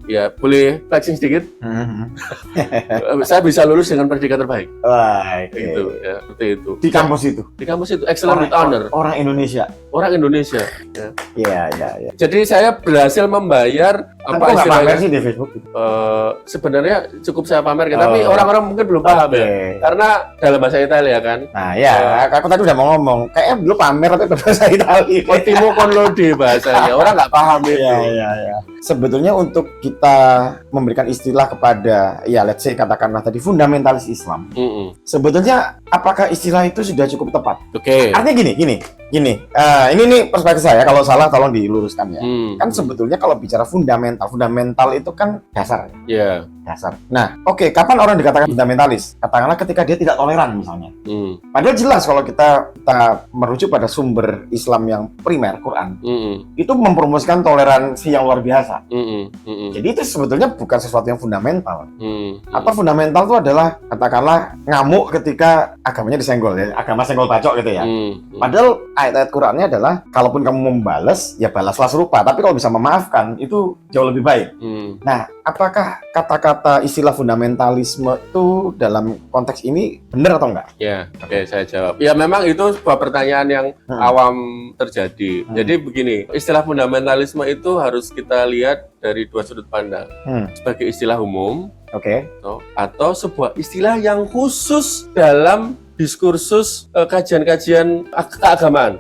Speaker 1: ya boleh flexing sedikit. Saya bisa lulus dengan predikat terbaik. Itu ya, seperti itu.
Speaker 2: Di kampus itu.
Speaker 1: Di kampus itu excellent with honor.
Speaker 2: Orang Indonesia.
Speaker 1: Orang Indonesia.
Speaker 2: Ya.
Speaker 1: Jadi saya berhasil membayar apa
Speaker 2: istilahnya sih di Facebook.
Speaker 1: Sebenarnya cukup saya pamer, tapi orang-orang mungkin belum paham ya. Karena dalam bahasa Italia kan.
Speaker 2: Nah ya, aku tadi udah mau ngomong, kayaknya belum pamer tapi bahasa Italia.
Speaker 1: Ultimo con lode bahasanya, orang nggak paham itu.
Speaker 2: Ya. Sebetulnya untuk kita memberikan istilah kepada, ya let's say katakanlah tadi fundamentalis Islam. Sebetulnya apakah istilah itu sudah cukup tepat? Artinya gini. Ini nih perspektif saya, kalau salah tolong diluruskan ya. Kan sebetulnya kalau bicara fundamental itu kan dasar. Dasar. Nah, kapan orang dikatakan fundamentalis? Katakanlah ketika dia tidak toleran misalnya. Padahal jelas kalau kita merujuk pada sumber Islam yang primer, Quran, itu mempromosikan toleransi yang luar biasa. Jadi itu sebetulnya bukan sesuatu yang fundamental. Atau fundamental itu adalah katakanlah ngamuk ketika agamanya disenggol ya, agama senggol bacok gitu ya. Padahal ayat-ayat Qurannya adalah kalaupun kamu membalas, ya balaslah serupa. Tapi kalau bisa memaafkan, itu jauh lebih baik. Nah, apakah kata-kata istilah fundamentalisme itu dalam konteks ini benar atau enggak?
Speaker 1: Ya, saya jawab. Ya memang itu sebuah pertanyaan yang awam terjadi. Jadi begini, istilah fundamentalisme itu harus kita lihat dari dua sudut pandang. Sebagai istilah umum, atau sebuah istilah yang khusus dalam diskursus kajian-kajian keagamaan.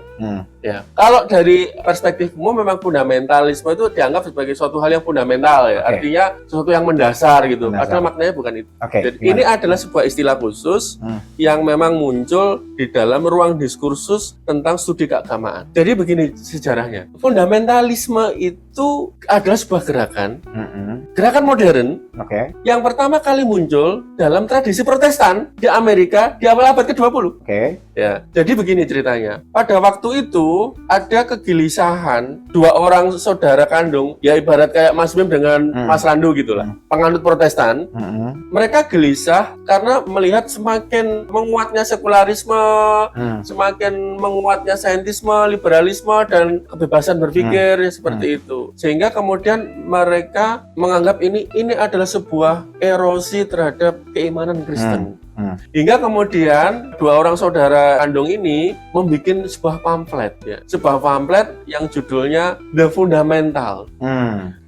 Speaker 1: Ya, kalau dari perspektif umum memang fundamentalisme itu dianggap sebagai suatu hal yang fundamental ya, artinya sesuatu yang mendasar gitu. Padahal maknanya bukan itu. Jadi ini adalah sebuah istilah khusus yang memang muncul di dalam ruang diskursus tentang studi keagamaan. Jadi begini sejarahnya, fundamentalisme itu adalah sebuah gerakan modern yang pertama kali muncul dalam tradisi Protestan di Amerika di awal abad ke-20. Ya, jadi begini ceritanya. Pada waktu waktu itu ada kegelisahan dua orang saudara kandung, ya ibarat kayak Mas Bim dengan Mas Randu gitulah, penganut Protestan. Mereka gelisah karena melihat semakin menguatnya sekularisme, semakin menguatnya saintisme, liberalisme, dan kebebasan berpikir seperti itu. Sehingga kemudian mereka menganggap ini adalah sebuah erosi terhadap keimanan Kristen. Hingga kemudian dua orang saudara kandung ini membuat sebuah pamflet, ya. Sebuah pamflet yang judulnya The Fundamental.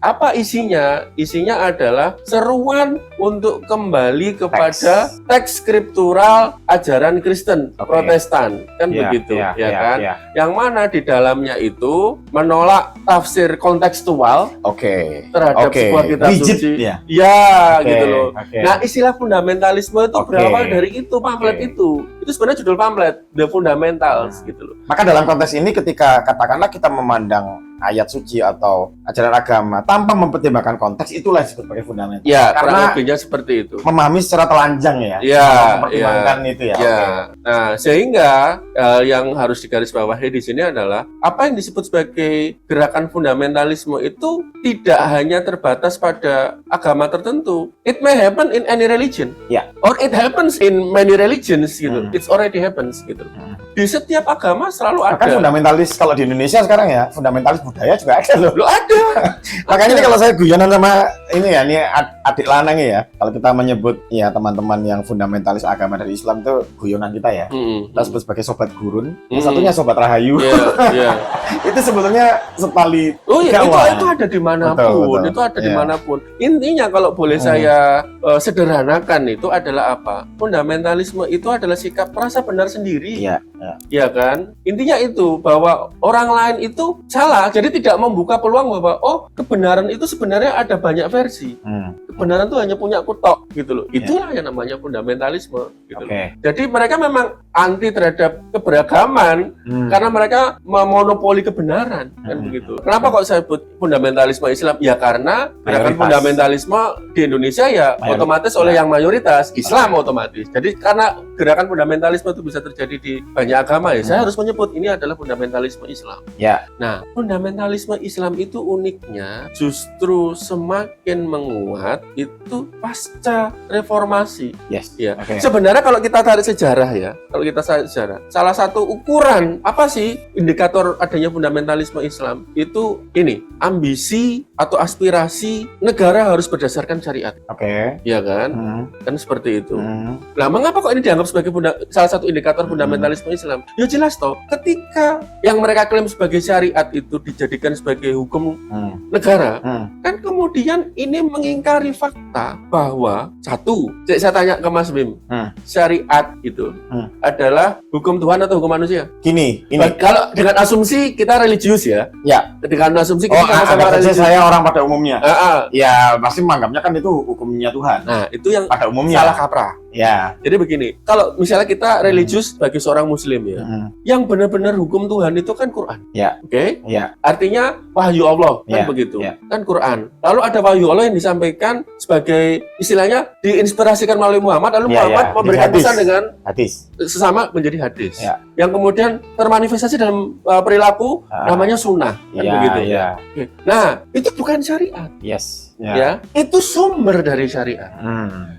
Speaker 1: Apa isinya? Isinya adalah seruan untuk kembali kepada teks skriptural ajaran Kristen Protestan, kan begitu, kan? Yang mana di dalamnya itu menolak tafsir kontekstual terhadap sebuah kitab suci, gitu loh. Nah, istilah fundamentalisme itu berawal dari itu, pamflet itu sebenarnya judul pamflet The Fundamentals, gitu loh.
Speaker 2: Maka dalam konteks ini ketika katakanlah kita memandang ayat suci atau ajaran agama tanpa mempertimbangkan konteks, itulah disebut sebagai fundamental.
Speaker 1: Ya,
Speaker 2: karena
Speaker 1: lebihnya seperti itu.
Speaker 2: Memahami secara telanjang ya. Mempertimbangkan itu ya.
Speaker 1: Nah, sehingga yang harus digarisbawahi di sini adalah apa yang disebut sebagai gerakan fundamentalisme itu tidak hanya terbatas pada agama tertentu. It may happen in any religion. Or it happens in many religions gitu. It's already happens gitu. Di setiap agama selalu ada.
Speaker 2: Kan fundamentalis kalau di Indonesia sekarang ya, fundamentalis budaya juga ada loh.
Speaker 1: Ada.
Speaker 2: Makanya ini kalau saya guyonan sama ini adik lanang ya. Kalau kita menyebut ya teman-teman yang fundamentalis agama dari Islam itu guyonan kita ya. Kita sebut sebagai sobat gurun. Yang satunya sobat rahayu. Itu sebetulnya setali.
Speaker 1: Itu ada dimanapun. Itu ada dimanapun. Intinya kalau boleh saya sederhanakan itu adalah apa? Fundamentalisme itu adalah sikap merasa benar sendiri. Ya kan? Intinya itu bahwa orang lain itu salah, jadi tidak membuka peluang bahwa kebenaran itu sebenarnya ada banyak versi. Kebenaran itu hanya punya kutok gitu loh. Itulah yang namanya fundamentalisme gitu loh. Jadi mereka memang anti terhadap keberagaman karena mereka memonopoli kebenaran kan begitu. Kenapa kok saya sebut fundamentalisme Islam? Ya karena gerakan fundamentalisme di Indonesia ya otomatis oleh yang mayoritas Islam otomatis. Jadi karena gerakan fundamentalisme itu bisa terjadi di banyak agama ya, saya harus menyebut ini adalah fundamentalisme Islam. Nah, fundamentalisme Islam itu uniknya justru semakin menguat itu pasca reformasi. Sebenarnya kalau kita tarik sejarah ya, salah satu ukuran apa sih indikator adanya fundamentalisme Islam itu ini, ambisi atau aspirasi negara harus berdasarkan syariat. Ya kan? Kan seperti itu. Nah, mengapa kok ini dianggap sebagai salah satu indikator fundamentalisme Islam? Ya jelas toh, ketika yang mereka klaim sebagai syariat itu dijadikan sebagai hukum negara, kan kemudian ini mengingkari fakta bahwa satu, saya tanya ke Mas Bim, syariat itu adalah hukum Tuhan atau hukum manusia?
Speaker 2: Gini.
Speaker 1: Kalau dengan asumsi kita religius ya. Dengan asumsi kita sama-sama religius.
Speaker 2: Saya orang pada umumnya. Ya pasti menganggapnya kan itu hukumnya Tuhan.
Speaker 1: Nah, itu yang
Speaker 2: pada umumnya
Speaker 1: salah kaprah. Jadi begini, kalau misalnya kita religius bagi seorang muslim ya, yang benar-benar hukum Tuhan itu kan Quran. Artinya wahyu Allah kan begitu. Kan Quran. Lalu ada wahyu Allah yang disampaikan sebagai istilahnya diinspirasikan melalui Muhammad, lalu Muhammad memberikan pesan dengan hadis. Sesama menjadi hadis. Yang kemudian termanifestasi dalam perilaku namanya sunnah kan begitu. Nah, itu bukan syariat. Itu sumber dari syariat.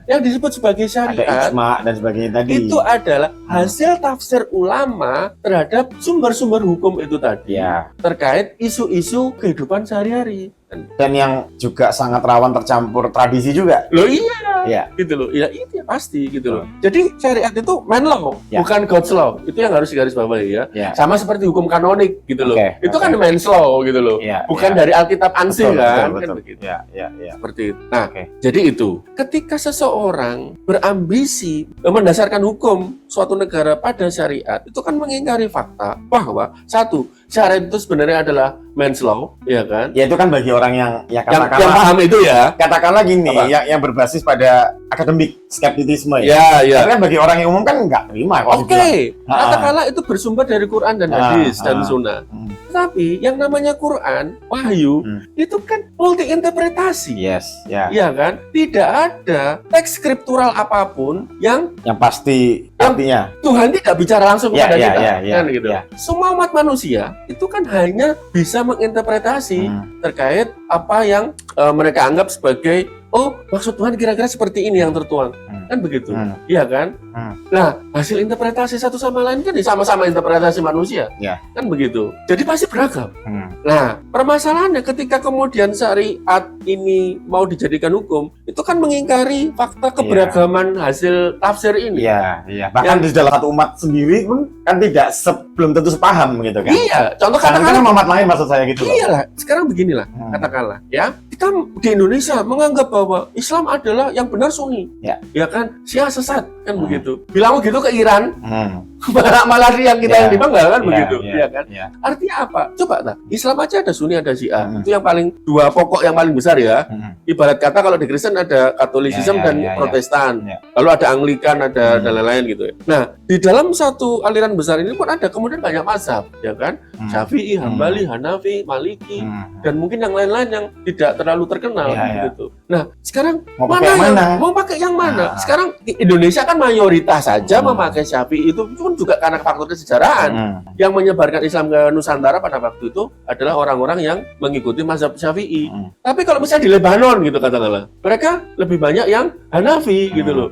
Speaker 1: Yang disebut sebagai syariat
Speaker 2: ijma dan sebagainya tadi
Speaker 1: itu adalah hasil tafsir ulama terhadap sumber-sumber hukum itu tadi terkait isu-isu kehidupan sehari-hari.
Speaker 2: Dan yang juga sangat rawan tercampur tradisi juga. Gitu loh. Ya itu ya pasti gitu loh. Jadi syariat itu man law, bukan God's law. Itu yang harus digarisbawahi ya. Sama seperti hukum kanonik gitu loh. Itu kan man's law gitu loh. Bukan dari Alkitab ansih kan. Kan begitu. Seperti itu. Nah, jadi itu. Ketika seseorang berambisi mendasarkan hukum suatu negara pada syariat, itu kan mengingkari fakta bahwa satu, syariat itu sebenarnya adalah man's law, ya kan? Ya itu kan bagi orang yang
Speaker 1: katakanlah yang paham itu ya.
Speaker 2: Katakanlah gini, yang berbasis pada akademik skeptisisme
Speaker 1: Ya, ya.
Speaker 2: Karena bagi orang yang umum kan nggak terima kalau dibilang.
Speaker 1: Oke, katakanlah itu bersumber dari Quran dan hadis dan sunnah. Tapi yang namanya Quran, wahyu, itu kan multi interpretasi.
Speaker 2: Yes, ya.
Speaker 1: Iya kan? Tidak ada teks skriptural apapun yang
Speaker 2: pasti artinya
Speaker 1: Tuhan tidak bicara langsung kepada kita, kan gitu.
Speaker 2: Ya.
Speaker 1: Semua umat manusia itu kan hanya bisa menginterpretasi terkait apa yang mereka anggap sebagai maksud Tuhan kira-kira seperti ini yang tertuang. Kan begitu. Iya kan? Nah, hasil interpretasi satu sama lain kan sama-sama interpretasi manusia.
Speaker 2: Ya.
Speaker 1: Kan begitu. Jadi pasti beragam. Nah, permasalahannya ketika kemudian syariat ini mau dijadikan hukum, itu kan mengingkari fakta keberagaman hasil tafsir ini.
Speaker 2: Iya, iya. Bahkan di dalam satu umat sendiri pun kan tidak belum tentu sepaham gitu kan.
Speaker 1: Iya, contoh
Speaker 2: Kan
Speaker 1: katakanlah
Speaker 2: umat lain maksud saya gitu loh.
Speaker 1: iyalah, sekarang beginilah, katakanlah ya, kita di Indonesia menganggap bahwa Islam adalah yang benar Sunni, ya kan, Syiah sesat, kan begitu. Bilang begitu ke Iran, malah yang kita yang dibanggakan kan begitu, ya kan. Artinya apa? Coba lah, Islam aja ada Sunni, ada Syiah, itu yang paling dua pokok yang paling besar ya. Ibarat kata kalau di Kristen ada Katolisisme dan Protestan, lalu ada Anglikan, ada dan lain-lain gitu ya. Nah, di dalam satu aliran besar ini pun ada kemudian banyak mazhab, ya kan, Syafi'i, Hambali, Hanafi, Maliki, dan mungkin yang lain-lain yang tidak terlalu terkenal gitu. Nah, sekarang mau pakai yang mana? Sekarang di Indonesia kan mayoritas saja memakai Syafi'i, itu pun juga karena faktor kesejarahan. Yang menyebarkan Islam ke Nusantara pada waktu itu adalah orang-orang yang mengikuti mazhab Syafi'i. Tapi kalau misalnya di Lebanon gitu katakanlah, mereka lebih banyak yang Hanafi gitu loh.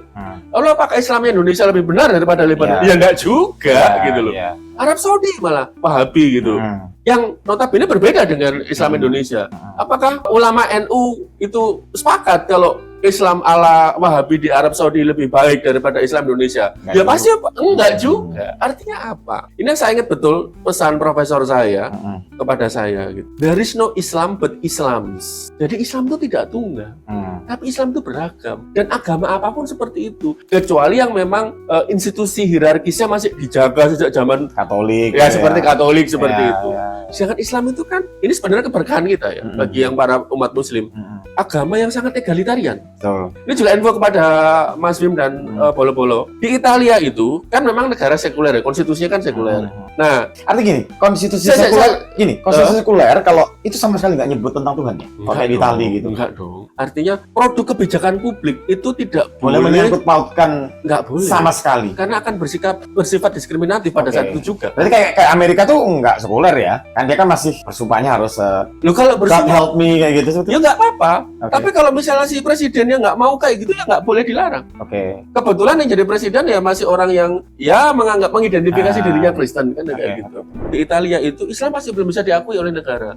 Speaker 1: Lalu apakah Islam Indonesia lebih benar daripada Lebanon? Ya enggak juga gitu loh. Arab Saudi malah Wahabi gitu. Yang notabene berbeda dengan Islam Indonesia. Apakah ulama NU itu sepakat kalau Islam ala Wahabi di Arab Saudi lebih baik daripada Islam Indonesia? Ya pasti enggak juga. Artinya apa? Ini saya ingat betul pesan profesor saya kepada saya gitu. There is no Islam but Islams. Jadi Islam itu tidak tunggal. Tapi Islam itu beragam. Dan agama apapun seperti itu. Kecuali yang memang institusi hierarkisnya masih dijaga sejak zaman Katolik. Ya, seperti Katolik seperti itu. Sedangkan Islam itu kan, ini sebenarnya keberkahan kita ya, bagi yang para umat Muslim. Agama yang sangat egalitarian. Ini juga info kepada Mas Wim dan Bolo-Bolo. Di Italia itu kan memang negara sekuler ya, konstitusinya kan sekuler. Nah,
Speaker 2: artinya gini, konstitusi sekuler kalau itu sama sekali nggak nyebut tentang Tuhan ya? Kalau kayak di Italia gitu.
Speaker 1: Enggak dong. Artinya produk kebijakan publik itu tidak
Speaker 2: boleh menyangkut pautkan,
Speaker 1: nggak boleh
Speaker 2: sama sekali.
Speaker 1: Karena akan bersifat diskriminatif pada saat itu juga.
Speaker 2: Berarti kayak Amerika tuh nggak sekuler ya? Kan dia kan masih bersumpahnya harus
Speaker 1: kalau
Speaker 2: God help me kayak gitu.
Speaker 1: Ya nggak apa-apa. Tapi kalau misalnya si presidennya nggak mau kayak gitu ya nggak boleh dilarang. Kebetulan yang jadi presiden ya masih orang yang ya mengidentifikasi dirinya Kristen kan kayak gitu. Di Italia itu Islam masih belum bisa diakui oleh negara.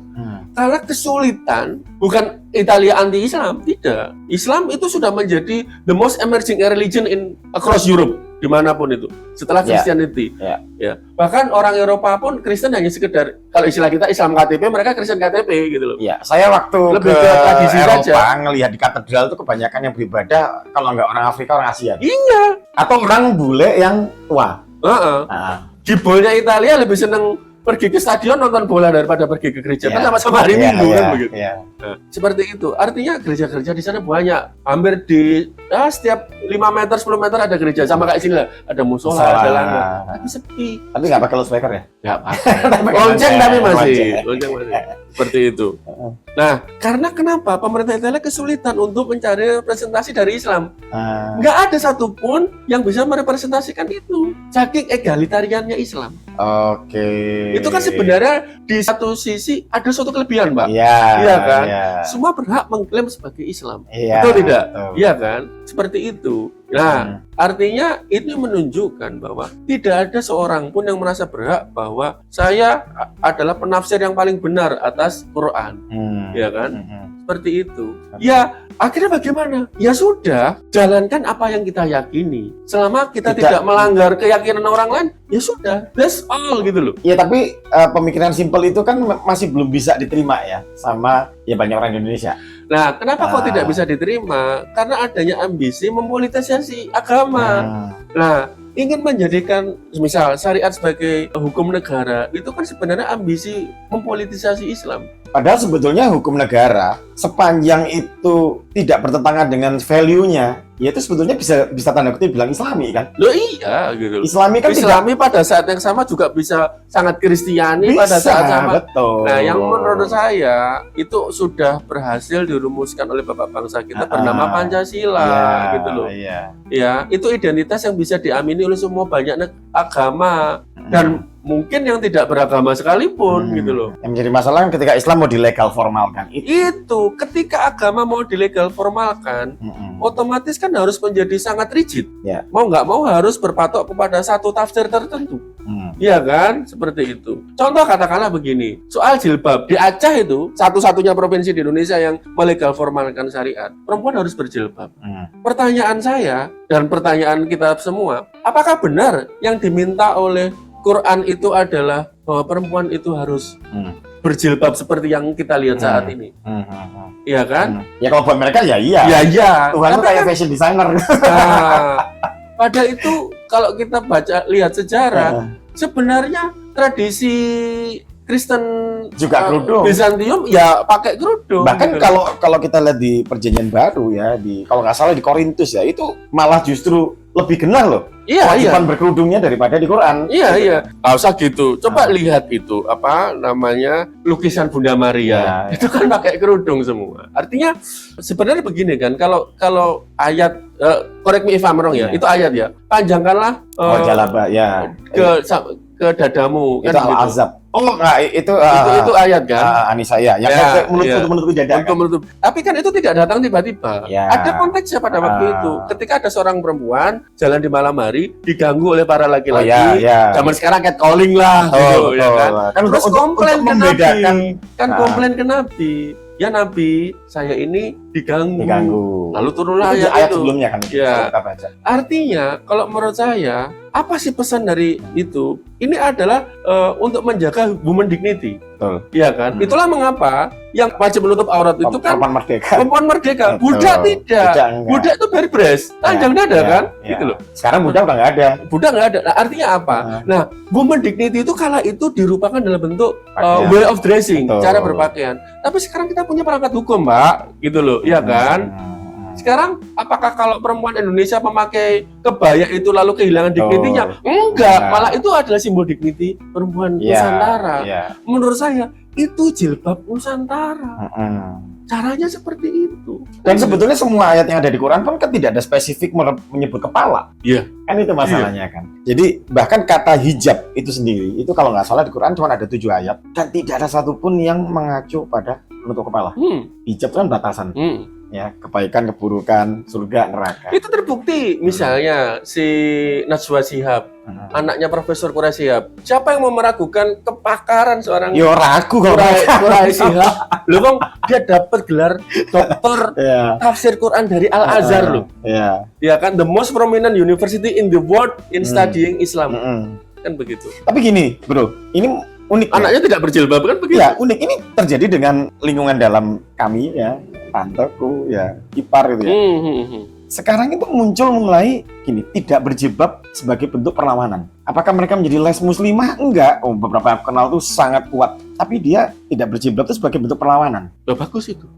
Speaker 1: Karena kesulitan, bukan Italia anti-Islam, tidak. Islam itu sudah menjadi the most emerging religion in across Europe, dimanapun itu, setelah Christianity. Ya. Bahkan orang Eropa pun Kristen hanya sekedar, kalau istilah kita Islam KTP, mereka Kristen KTP gitu loh.
Speaker 2: Ya, saya waktu
Speaker 1: lebih
Speaker 2: ke
Speaker 1: tradisi
Speaker 2: Eropa
Speaker 1: saja.
Speaker 2: ngelihat di katedral itu kebanyakan yang beribadah, kalau nggak orang Afrika, orang Asia.
Speaker 1: Iya.
Speaker 2: Atau orang bule yang tua.
Speaker 1: Jibolnya Italia lebih seneng pergi ke stadion nonton bola daripada pergi ke gereja. Kan sama-sama hari Minggu kan begitu. Nah, seperti itu. Artinya gereja-gereja di sana banyak. Hampir di setiap 5 meter, 10 meter ada gereja. Sama kayak sini lah. Ada musola, ada langgar. Tapi sepi.
Speaker 2: Tapi nggak pakai loudspeaker ya?
Speaker 1: Nggak pakai. Lonceng tapi masih. Lonceng masih. Seperti itu. Nah, karena kenapa pemerintah Italia kesulitan untuk mencari representasi dari Islam? Nggak ada satupun yang bisa merepresentasikan itu. Saking egalitariannya Islam. Itu kan sebenarnya di satu sisi ada suatu kelebihan, Pak. Iya kan? Semua berhak mengklaim sebagai Islam. Betul tidak? Iya kan? Seperti itu. Nah, artinya itu menunjukkan bahwa tidak ada seorang pun yang merasa berhak bahwa saya adalah penafsir yang paling benar atas Quran. Ya kan? Seperti itu. Ya, akhirnya bagaimana? Ya sudah, jalankan apa yang kita yakini. Selama kita tidak melanggar keyakinan orang lain, ya sudah. That's all gitu loh.
Speaker 2: Ya, tapi pemikiran simpel itu kan masih belum bisa diterima ya sama ya banyak orang Indonesia.
Speaker 1: Nah, kenapa kok tidak bisa diterima? Karena adanya ambisi mempolitisasi agama. Nah, ingin menjadikan misal syariat sebagai hukum negara, itu kan sebenarnya ambisi mempolitisasi Islam.
Speaker 2: Padahal sebetulnya hukum negara sepanjang itu tidak bertentangan dengan value-nya, ya itu sebetulnya bisa tanda kutip bilang Islami kan?
Speaker 1: Loh iya gitu.
Speaker 2: Islami kan
Speaker 1: Islami pada saat yang sama juga bisa sangat Kristiani pada
Speaker 2: bisa,
Speaker 1: saat sama.
Speaker 2: betul.
Speaker 1: Nah, yang menurut saya itu sudah berhasil dirumuskan oleh Bapak bangsa kita bernama Pancasila gitu loh.
Speaker 2: Iya.
Speaker 1: Ya, itu identitas yang bisa diamini oleh semua banyak agama dan mungkin yang tidak beragama sekalipun gitu loh.
Speaker 2: Yang menjadi masalah kan ketika Islam mau dilegal formalkan.
Speaker 1: Itu ketika agama mau dilegal formalkan, otomatis kan harus menjadi sangat rigid.
Speaker 2: Ya.
Speaker 1: Mau nggak mau harus berpatok kepada satu tafsir tertentu. Iya kan? Seperti itu. Contoh katakanlah begini, soal jilbab. Di Aceh itu, satu-satunya provinsi di Indonesia yang melegal formalkan syariat. Perempuan harus berjilbab. Pertanyaan saya, dan pertanyaan kita semua, apakah benar yang diminta oleh Quran itu adalah bahwa perempuan itu harus berjilbab seperti yang kita lihat saat ini? Iya kan?
Speaker 2: Ya kalau buat mereka ya iya.
Speaker 1: Ya iya.
Speaker 2: Tuhan tuh kayak fashion designer.
Speaker 1: Nah, padahal itu kalau kita lihat sejarah, sebenarnya tradisi Kristen
Speaker 2: juga kerudung.
Speaker 1: Bizantium ya pakai kerudung.
Speaker 2: Bahkan
Speaker 1: gitu.
Speaker 2: kalau kita lihat di Perjanjian Baru ya, kalau nggak salah di Korintus ya, itu malah justru lebih genah loh.
Speaker 1: Iya,
Speaker 2: kewajiban berkerudungnya daripada di Quran.
Speaker 1: Iya. Nggak usah gitu. Coba lihat itu apa namanya lukisan Bunda Maria. Itu kan pakai kerudung semua. Artinya sebenarnya begini kan, kalau ayat correct me if I'm wrong ya, itu ayat ya. Panjangkanlah
Speaker 2: jalaba ya
Speaker 1: ke dadamu
Speaker 2: itu
Speaker 1: kan
Speaker 2: Al-Azab.
Speaker 1: gitu.
Speaker 2: Oh, itu
Speaker 1: ayat kan?
Speaker 2: Anisaya. Yang menutup dada.
Speaker 1: Tapi kan itu tidak datang tiba-tiba.
Speaker 2: Ya.
Speaker 1: Ada konteksnya pada waktu itu. Ketika ada seorang perempuan jalan di malam hari diganggu oleh para laki-laki. Zaman sekarang catcalling lah, gitu, ya kan? Terus komplain ke Nabi. Komplain ke Nabi. Ya Nabi, saya ini diganggu. Lalu turunlah
Speaker 2: ayat sebelumnya kan.
Speaker 1: Ya. Kita baca. Artinya, kalau menurut saya, apa sih pesan dari itu? Ini adalah untuk menjaga woman dignity.
Speaker 2: Betul.
Speaker 1: Iya kan? Itulah mengapa yang wajib menutup aurat itu kan perempuan merdeka. Budak tidak. Budak itu berbreast, panjang dada kan? Gitu loh.
Speaker 2: Sekarang budak udah nggak ada.
Speaker 1: Budak nggak ada. Nah, artinya apa? Nah, woman dignity itu kala itu dirupakan dalam bentuk way of dressing, cara berpakaian. Tapi sekarang kita punya perangkat hukum, Mbak. Gitu loh. Iya kan? Sekarang, apakah kalau perempuan Indonesia memakai kebaya itu lalu kehilangan dignity-nya? Enggak, malah itu adalah simbol dignity perempuan Nusantara. Menurut saya, itu jilbab Nusantara. Caranya seperti itu.
Speaker 2: Dan sebetulnya semua ayat yang ada di Quran pun kan tidak ada spesifik menyebut kepala.
Speaker 1: Iya.
Speaker 2: Kan itu masalahnya kan. Jadi bahkan kata hijab itu sendiri, itu kalau nggak salah di Quran cuma ada 7 ayat. Dan tidak ada satupun yang mengacu pada menutup kepala. Hijab itu kan batasan. Ya, kebaikan, keburukan, surga, neraka.
Speaker 1: Itu terbukti. Misalnya si Najwa Shihab, anaknya Profesor Quraish Shihab. Siapa yang mau meragukan kepakaran seorang
Speaker 2: ragu kalau
Speaker 1: Quraish Shihab? Loh bang, dia dapat gelar doktor tafsir Quran dari Al-Azhar loh. Ya kan, the most prominent university in the world in studying Islam. Kan begitu.
Speaker 2: Tapi gini, bro, ini unik.
Speaker 1: Anaknya tidak berjilbab kan begitu?
Speaker 2: Ya, unik. Ini terjadi dengan lingkungan dalam kami ya. Tanteku ya, ipar gitu ya. Sekarang itu muncul mulai gini, tidak berjilbab sebagai bentuk perlawanan. Apakah mereka menjadi les muslimah? Enggak. Oh, beberapa yang kenal tuh sangat kuat. Tapi dia tidak berjilbab itu sebagai bentuk perlawanan.
Speaker 1: Bagus itu.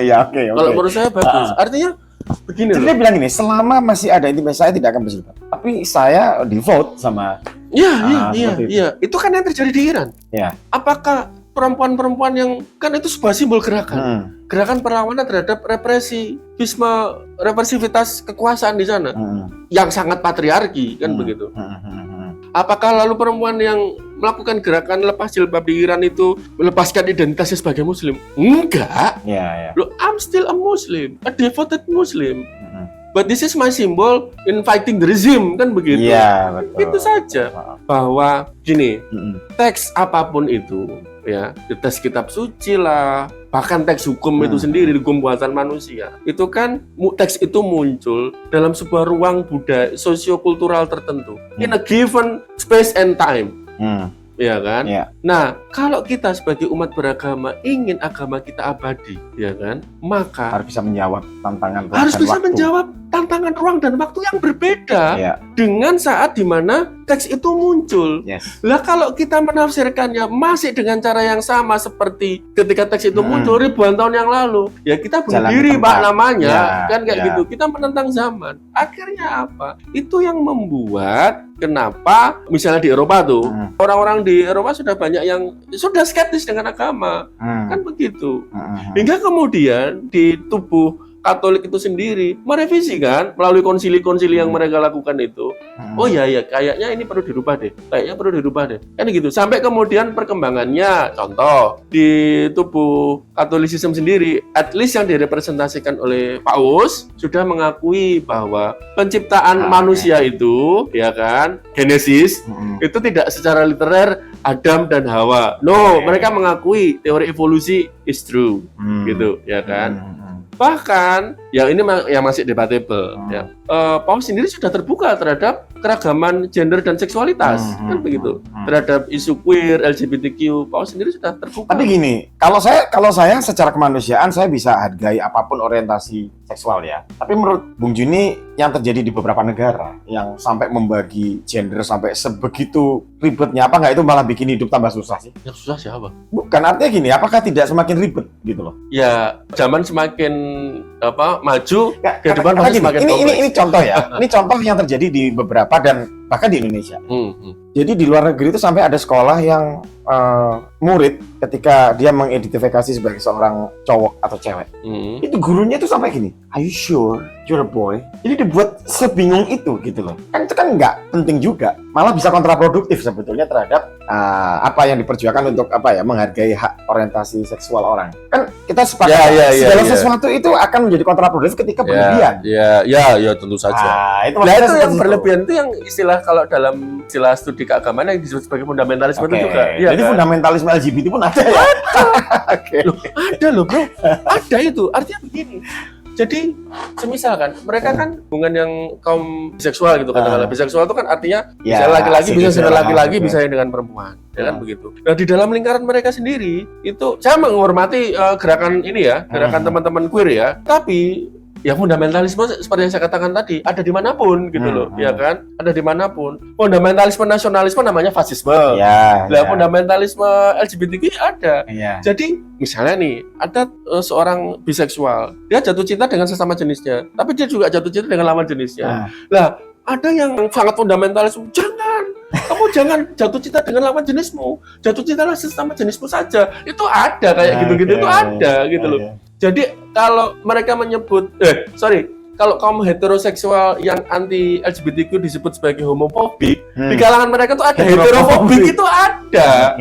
Speaker 2: Ya, oke.
Speaker 1: Kalau menurut saya bagus. Artinya begini loh.
Speaker 2: Dia bilang gini, selama masih ada intimate saya tidak akan berjilbab. Tapi saya devote sama.
Speaker 1: Iya. Itu kan yang terjadi di Iran.
Speaker 2: Ya.
Speaker 1: Apakah perempuan-perempuan yang kan itu sebuah simbol gerakan, gerakan perlawanan terhadap represivitas kekuasaan di sana, yang sangat patriarki kan begitu. Apakah lalu perempuan yang melakukan gerakan lepas jilbab di Iran itu melepaskan identitasnya sebagai Muslim? Enggak. Loh, I'm still a Muslim, a devoted Muslim. But this is my symbol in fighting the regime, kan begitu.
Speaker 2: Iya, betul.
Speaker 1: Itu saja. Bahwa gini, teks apapun itu, ya, teks kitab suci lah, bahkan teks hukum itu sendiri, hukum buatan manusia, itu kan teks itu muncul dalam sebuah ruang budaya sosiokultural tertentu, in a given space and time. Ya kan? Nah, kalau kita sebagai umat beragama ingin agama kita abadi, ya kan? Maka
Speaker 2: harus bisa menjawab tantangan ruang
Speaker 1: harus bisa menjawab tantangan ruang dan waktu yang berbeda dengan saat dimana teks itu muncul.
Speaker 2: Yes.
Speaker 1: Lah kalau kita menafsirkannya masih dengan cara yang sama seperti ketika teks itu muncul ribuan tahun yang lalu, ya kita bunuh
Speaker 2: Jalan
Speaker 1: diri
Speaker 2: ke
Speaker 1: Pak
Speaker 2: tempat.
Speaker 1: namanya,
Speaker 2: Ya,
Speaker 1: kan kayak
Speaker 2: ya.
Speaker 1: gitu. Kita menentang zaman. Akhirnya apa? Itu yang membuat kenapa misalnya di Eropa tuh orang-orang di Eropa sudah banyak yang sudah skeptis dengan agama, kan begitu. Hingga kemudian di tubuh Katolik itu sendiri merevisi kan melalui konsili-konsili yang mereka lakukan itu. Oh ya kayaknya ini perlu dirubah deh. Kayaknya perlu dirubah deh. Kan gitu. Sampai kemudian perkembangannya, contoh di tubuh Katolisisme sendiri, at least yang direpresentasikan oleh Paus sudah mengakui bahwa penciptaan manusia itu, ya kan, Genesis itu tidak secara literer Adam dan Hawa. No, mereka mengakui teori evolusi is true, gitu, ya kan. Bahkan, yang ini yang masih debatable, ya. Paus sendiri sudah terbuka terhadap keragaman gender dan seksualitas, kan begitu. Terhadap isu queer, LGBTQ, Paus sendiri sudah terbuka.
Speaker 2: Tapi gini, kalau saya secara kemanusiaan saya bisa hargai apapun orientasi seksual ya. Tapi menurut Bung Juni yang terjadi di beberapa negara yang sampai membagi gender sampai sebegitu ribetnya, apa nggak itu malah bikin hidup tambah susah sih?
Speaker 1: Yang susah siapa?
Speaker 2: Bukan, artinya gini, apakah tidak semakin ribet gitu loh?
Speaker 1: Ya, zaman semakin maju,
Speaker 2: Ya,
Speaker 1: kehidupan
Speaker 2: karena
Speaker 1: pasti
Speaker 2: gini,
Speaker 1: semakin kompleks.
Speaker 2: ini contoh ya. Ini contoh yang terjadi di beberapa dan bahkan di Indonesia. Jadi di luar negeri itu sampai ada sekolah yang murid ketika dia mengidentifikasi sebagai seorang cowok atau cewek, itu gurunya itu sampai gini, are you sure you're a boy? Jadi dibuat sebingung itu gitu loh. Kan itu kan nggak penting juga, malah bisa kontraproduktif sebetulnya terhadap apa yang diperjuangkan untuk menghargai hak orientasi seksual orang. Kan kita sepakat segala sesuatu itu akan menjadi kontraproduktif ketika berlebihan.
Speaker 1: Ya, tentu saja.
Speaker 2: Itu
Speaker 1: Nah, itu yang berlebihan itu yang istilah kalau dalam istilah studi keagamaan yang disebut sebagai fundamentalisme itu juga.
Speaker 2: Ya, jadi fundamentalisme LGBT pun ada ya?
Speaker 1: Loh, ada loh bro, ada itu. Artinya begini. Jadi, semisalkan mereka kan hubungan yang kaum biseksual gitu katakanlah. Biseksual itu kan artinya bisa laki-laki, bisa dengan laki-laki, bisa dengan perempuan, ya kan begitu. Nah, di dalam lingkaran mereka sendiri itu saya menghormati gerakan ini ya, gerakan teman-teman queer ya. Tapi ya fundamentalisme seperti yang saya katakan tadi ada dimanapun gitu loh, ya kan? Ada dimanapun. Fundamentalisme nasionalisme namanya fasisme. Fundamentalisme LGBTQ ada. Jadi misalnya nih ada seorang biseksual, dia jatuh cinta dengan sesama jenisnya, tapi dia juga jatuh cinta dengan lawan jenisnya. Lah ada yang sangat fundamentalisme, kamu jangan jatuh cinta dengan lawan jenismu, jatuh cintalah sesama jenismu saja. Itu ada kayak gitu-gitu, itu ada gitu loh. Jadi kalau mereka menyebut, kalau kaum heteroseksual yang anti LGBTQ disebut sebagai homofobik, di kalangan mereka tuh ada heterofobik itu ada,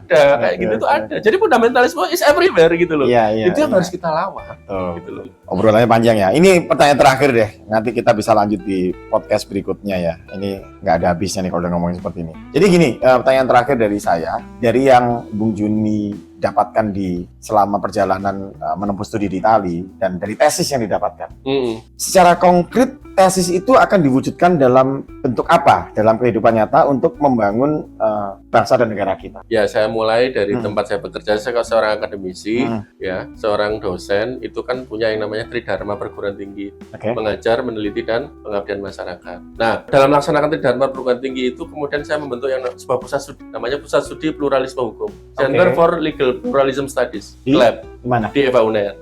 Speaker 1: kayak gitu tuh ada. Jadi fundamentalisme is everywhere gitu loh. Itu yang harus kita lawan. Gitu loh.
Speaker 2: Obrolannya panjang ya. Ini pertanyaan terakhir deh. Nanti kita bisa lanjut di podcast berikutnya ya. Ini nggak ada habisnya nih kalau udah ngomongin seperti ini. Jadi gini, pertanyaan terakhir dari saya, dari yang Bung Juni dapatkan di selama perjalanan menempuh studi di Itali dan dari tesis yang didapatkan. Secara konkret tesis itu akan diwujudkan dalam bentuk apa dalam kehidupan nyata untuk membangun bangsa dan negara kita?
Speaker 1: Ya, saya mulai dari tempat saya bekerja. Saya seorang akademisi, ya, seorang dosen itu kan punya yang namanya Tridharma perguruan tinggi, mengajar, meneliti dan pengabdian masyarakat. Nah, dalam melaksanakan Tridharma perguruan tinggi itu kemudian saya membentuk yang sebuah pusat studi, namanya Pusat Studi Pluralisme Hukum, Center for Legal Pluralism Studies, Lab, di Eva Unair.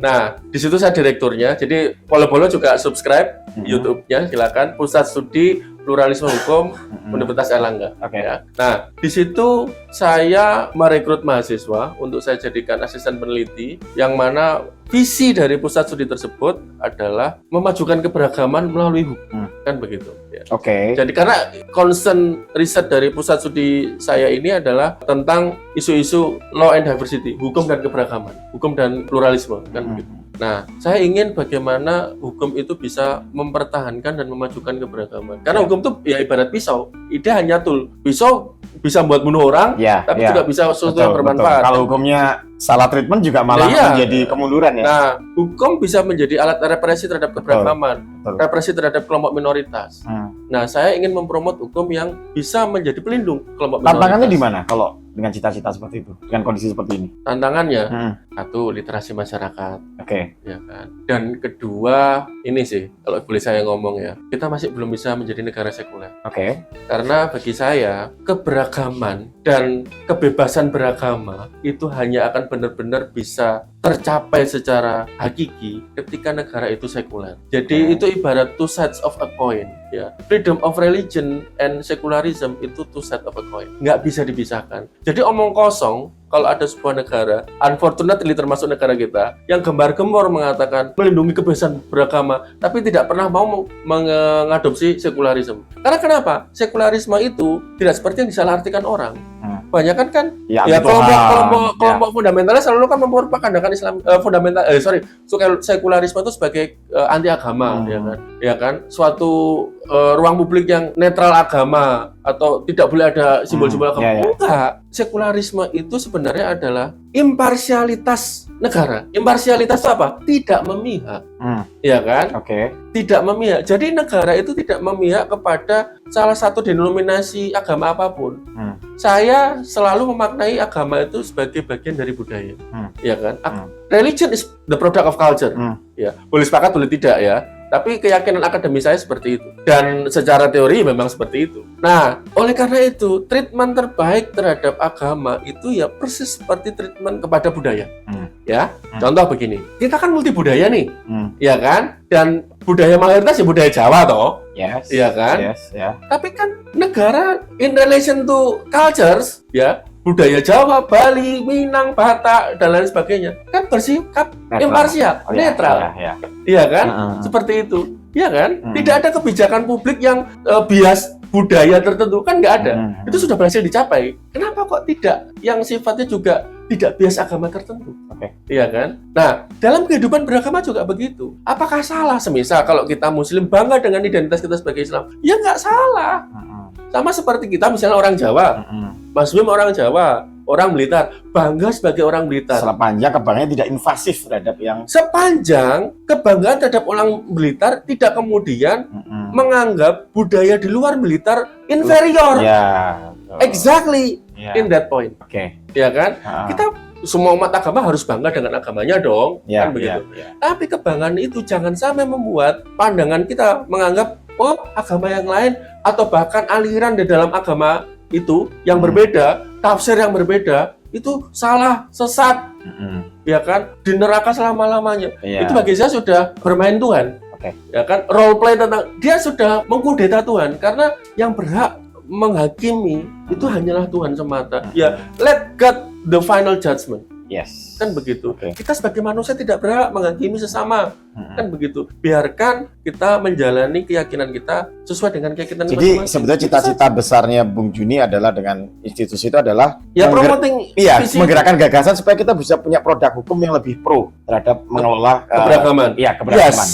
Speaker 1: Nah, di situ saya direkturnya. Jadi Polo juga subscribe YouTube-nya, silakan. Pusat Studi Pluralisme Hukum Universitas Airlangga. Ya. Nah, di situ saya merekrut mahasiswa untuk saya jadikan asisten peneliti, yang mana visi dari pusat studi tersebut adalah memajukan keberagaman melalui hukum, kan begitu. Ya. Jadi karena concern riset dari pusat studi saya ini adalah tentang isu-isu law and diversity, hukum dan keberagaman, hukum dan pluralisme, kan begitu. Nah, saya ingin bagaimana hukum itu bisa mempertahankan dan memajukan keberagaman. Karena hukum itu ya ibarat pisau, dia hanya tool. Pisau bisa buat bunuh orang, tapi juga bisa sesuatu yang bermanfaat.
Speaker 2: Kalau hukumnya salah treatment juga malah
Speaker 1: Iya.
Speaker 2: menjadi kemunduran ya.
Speaker 1: Nah, hukum bisa menjadi alat represi terhadap keberagaman,
Speaker 2: Betul.
Speaker 1: represi terhadap kelompok minoritas. Nah, saya ingin mempromot hukum yang bisa menjadi pelindung kelompok minoritas.
Speaker 2: Tantangannya di mana kalau dengan cita-cita seperti itu, dengan kondisi seperti ini?
Speaker 1: Tantangannya, satu, literasi masyarakat,
Speaker 2: Oke.
Speaker 1: ya kan. Dan kedua, ini sih, kalau boleh saya ngomong ya, kita masih belum bisa menjadi negara sekuler.
Speaker 2: Oke.
Speaker 1: Karena bagi saya, keberagaman dan kebebasan beragama itu hanya akan benar-benar bisa tercapai secara hakiki ketika negara itu sekuler. Jadi itu ibarat two sides of a coin. Ya, freedom of religion and secularism itu two sides of a coin. Nggak bisa dipisahkan. Jadi omong kosong kalau ada sebuah negara, unfortunately termasuk negara kita, yang gembar-gembor mengatakan melindungi kebebasan beragama, tapi tidak pernah mau mengadopsi sekularisme. Karena kenapa? Sekularisme itu tidak seperti yang disalahartikan orang. Banyakan kan
Speaker 2: Ya,
Speaker 1: ya
Speaker 2: betul.
Speaker 1: kelompok fundamentalis selalu kan memperpakandangkan Islam sekularisme itu sebagai anti agama, ya kan suatu ruang publik yang netral agama atau tidak boleh ada simbol-simbol agama. Enggak, sekularisme itu sebenarnya adalah imparsialitas negara. Imparsialitas itu apa? Tidak memihak, ya kan?
Speaker 2: Oke.
Speaker 1: Tidak memihak. Jadi negara itu tidak memihak kepada salah satu denominasi agama apapun. Saya selalu memaknai agama itu sebagai bagian dari budaya, ya kan? Religion is the product of culture. Ya, boleh sepakat, boleh tidak ya. Tapi keyakinan akademis saya seperti itu. Dan secara teori memang seperti itu. Nah, oleh karena itu, treatment terbaik terhadap agama itu ya persis seperti treatment kepada budaya. Ya, contoh begini. Kita kan multi budaya nih, ya kan? Dan budaya mayoritas ya budaya Jawa toh.
Speaker 2: Yes.
Speaker 1: Iya kan?
Speaker 2: Yes, ya.
Speaker 1: Tapi kan negara in relation to cultures, ya, budaya Jawa, Bali, Minang, Batak, dan lain sebagainya, kan bersikap imparsial, netral. Iya kan? Seperti itu. Iya kan? Tidak ada kebijakan publik yang bias budaya tertentu, kan nggak ada. Itu sudah berhasil dicapai. Kenapa kok tidak yang sifatnya juga tidak bias agama tertentu? Iya kan? Nah, dalam kehidupan beragama juga begitu. Apakah salah semisal kalau kita Muslim bangga dengan identitas kita sebagai Islam? Ya nggak salah. Sama seperti kita misalnya orang Jawa, Mas Wim orang Jawa, orang Blitar, bangga sebagai orang Blitar.
Speaker 2: Sepanjang kebanggaan tidak invasif terhadap yang...
Speaker 1: Sepanjang kebanggaan terhadap orang Blitar tidak kemudian menganggap budaya di luar Blitar inferior. Exactly in that point. Ya kan? Kita semua umat agama harus bangga dengan agamanya dong, kan begitu. Tapi kebanggaan itu jangan sampai membuat pandangan kita menganggap oh agama yang lain atau bahkan aliran di dalam agama itu yang berbeda, tafsir yang berbeda itu salah, sesat, ya kan, di neraka selama-lamanya. Itu bagi saya sudah bermain Tuhan, ya kan, role play tentang dia sudah mengkudeta Tuhan karena yang berhak menghakimi itu hanyalah Tuhan semata. Ya, let God the final judgment.
Speaker 2: Yes.
Speaker 1: Kan begitu. Kita sebagai manusia tidak berhak menghakimi sesama. Kan begitu. Biarkan kita menjalani keyakinan kita sesuai dengan keyakinan
Speaker 2: masing-masing. Jadi sebetulnya cita-cita besarnya Bung Juni adalah dengan institusi itu adalah
Speaker 1: ya promoting
Speaker 2: menggerakkan gagasan supaya kita bisa punya produk hukum yang lebih pro terhadap mengelola
Speaker 1: keberagaman.
Speaker 2: Keberagaman.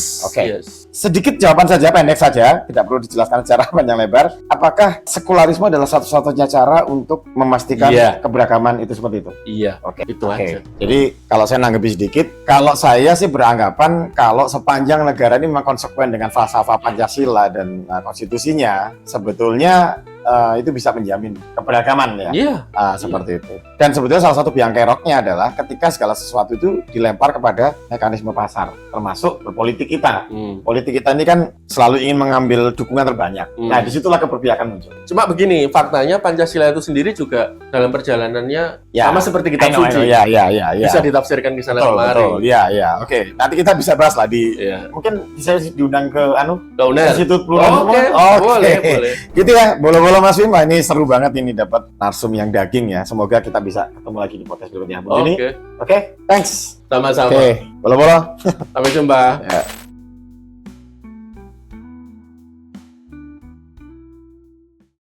Speaker 2: Sedikit jawaban saja, pendek saja, tidak perlu dijelaskan secara panjang lebar. Apakah sekularisme adalah satu-satunya cara untuk memastikan keberagaman itu seperti itu?
Speaker 1: Iya. Itu aja.
Speaker 2: Jadi kalau saya nanggepi sedikit, kalau saya sih beranggapan kalau sepanjang negara ini memang konsekuen dengan falsafah Pancasila dan konstitusinya, sebetulnya itu bisa menjamin keberagaman seperti itu. Dan sebetulnya salah satu biang keroknya adalah ketika segala sesuatu itu dilempar kepada mekanisme pasar, termasuk berpolitik kita. Politik kita ini kan selalu ingin mengambil dukungan terbanyak. Nah, disitulah keberpihakan muncul.
Speaker 1: Cuma begini, faktanya Pancasila itu sendiri juga dalam perjalanannya sama seperti kitab suci. Bisa ditafsirkan di sana kemari.
Speaker 2: Oke. Nanti kita bisa bahas lah di mungkin bisa diundang ke Institut Pluralisme.
Speaker 1: Boleh.
Speaker 2: Gitu ya, bolo-bolo Mas Wim, ini seru banget ini dapat narsum yang daging ya. Semoga kita bisa ketemu lagi di podcast berikutnya. Oke, thanks.
Speaker 1: Sama-sama.
Speaker 2: Bolo-bolo.
Speaker 1: Sampai jumpa.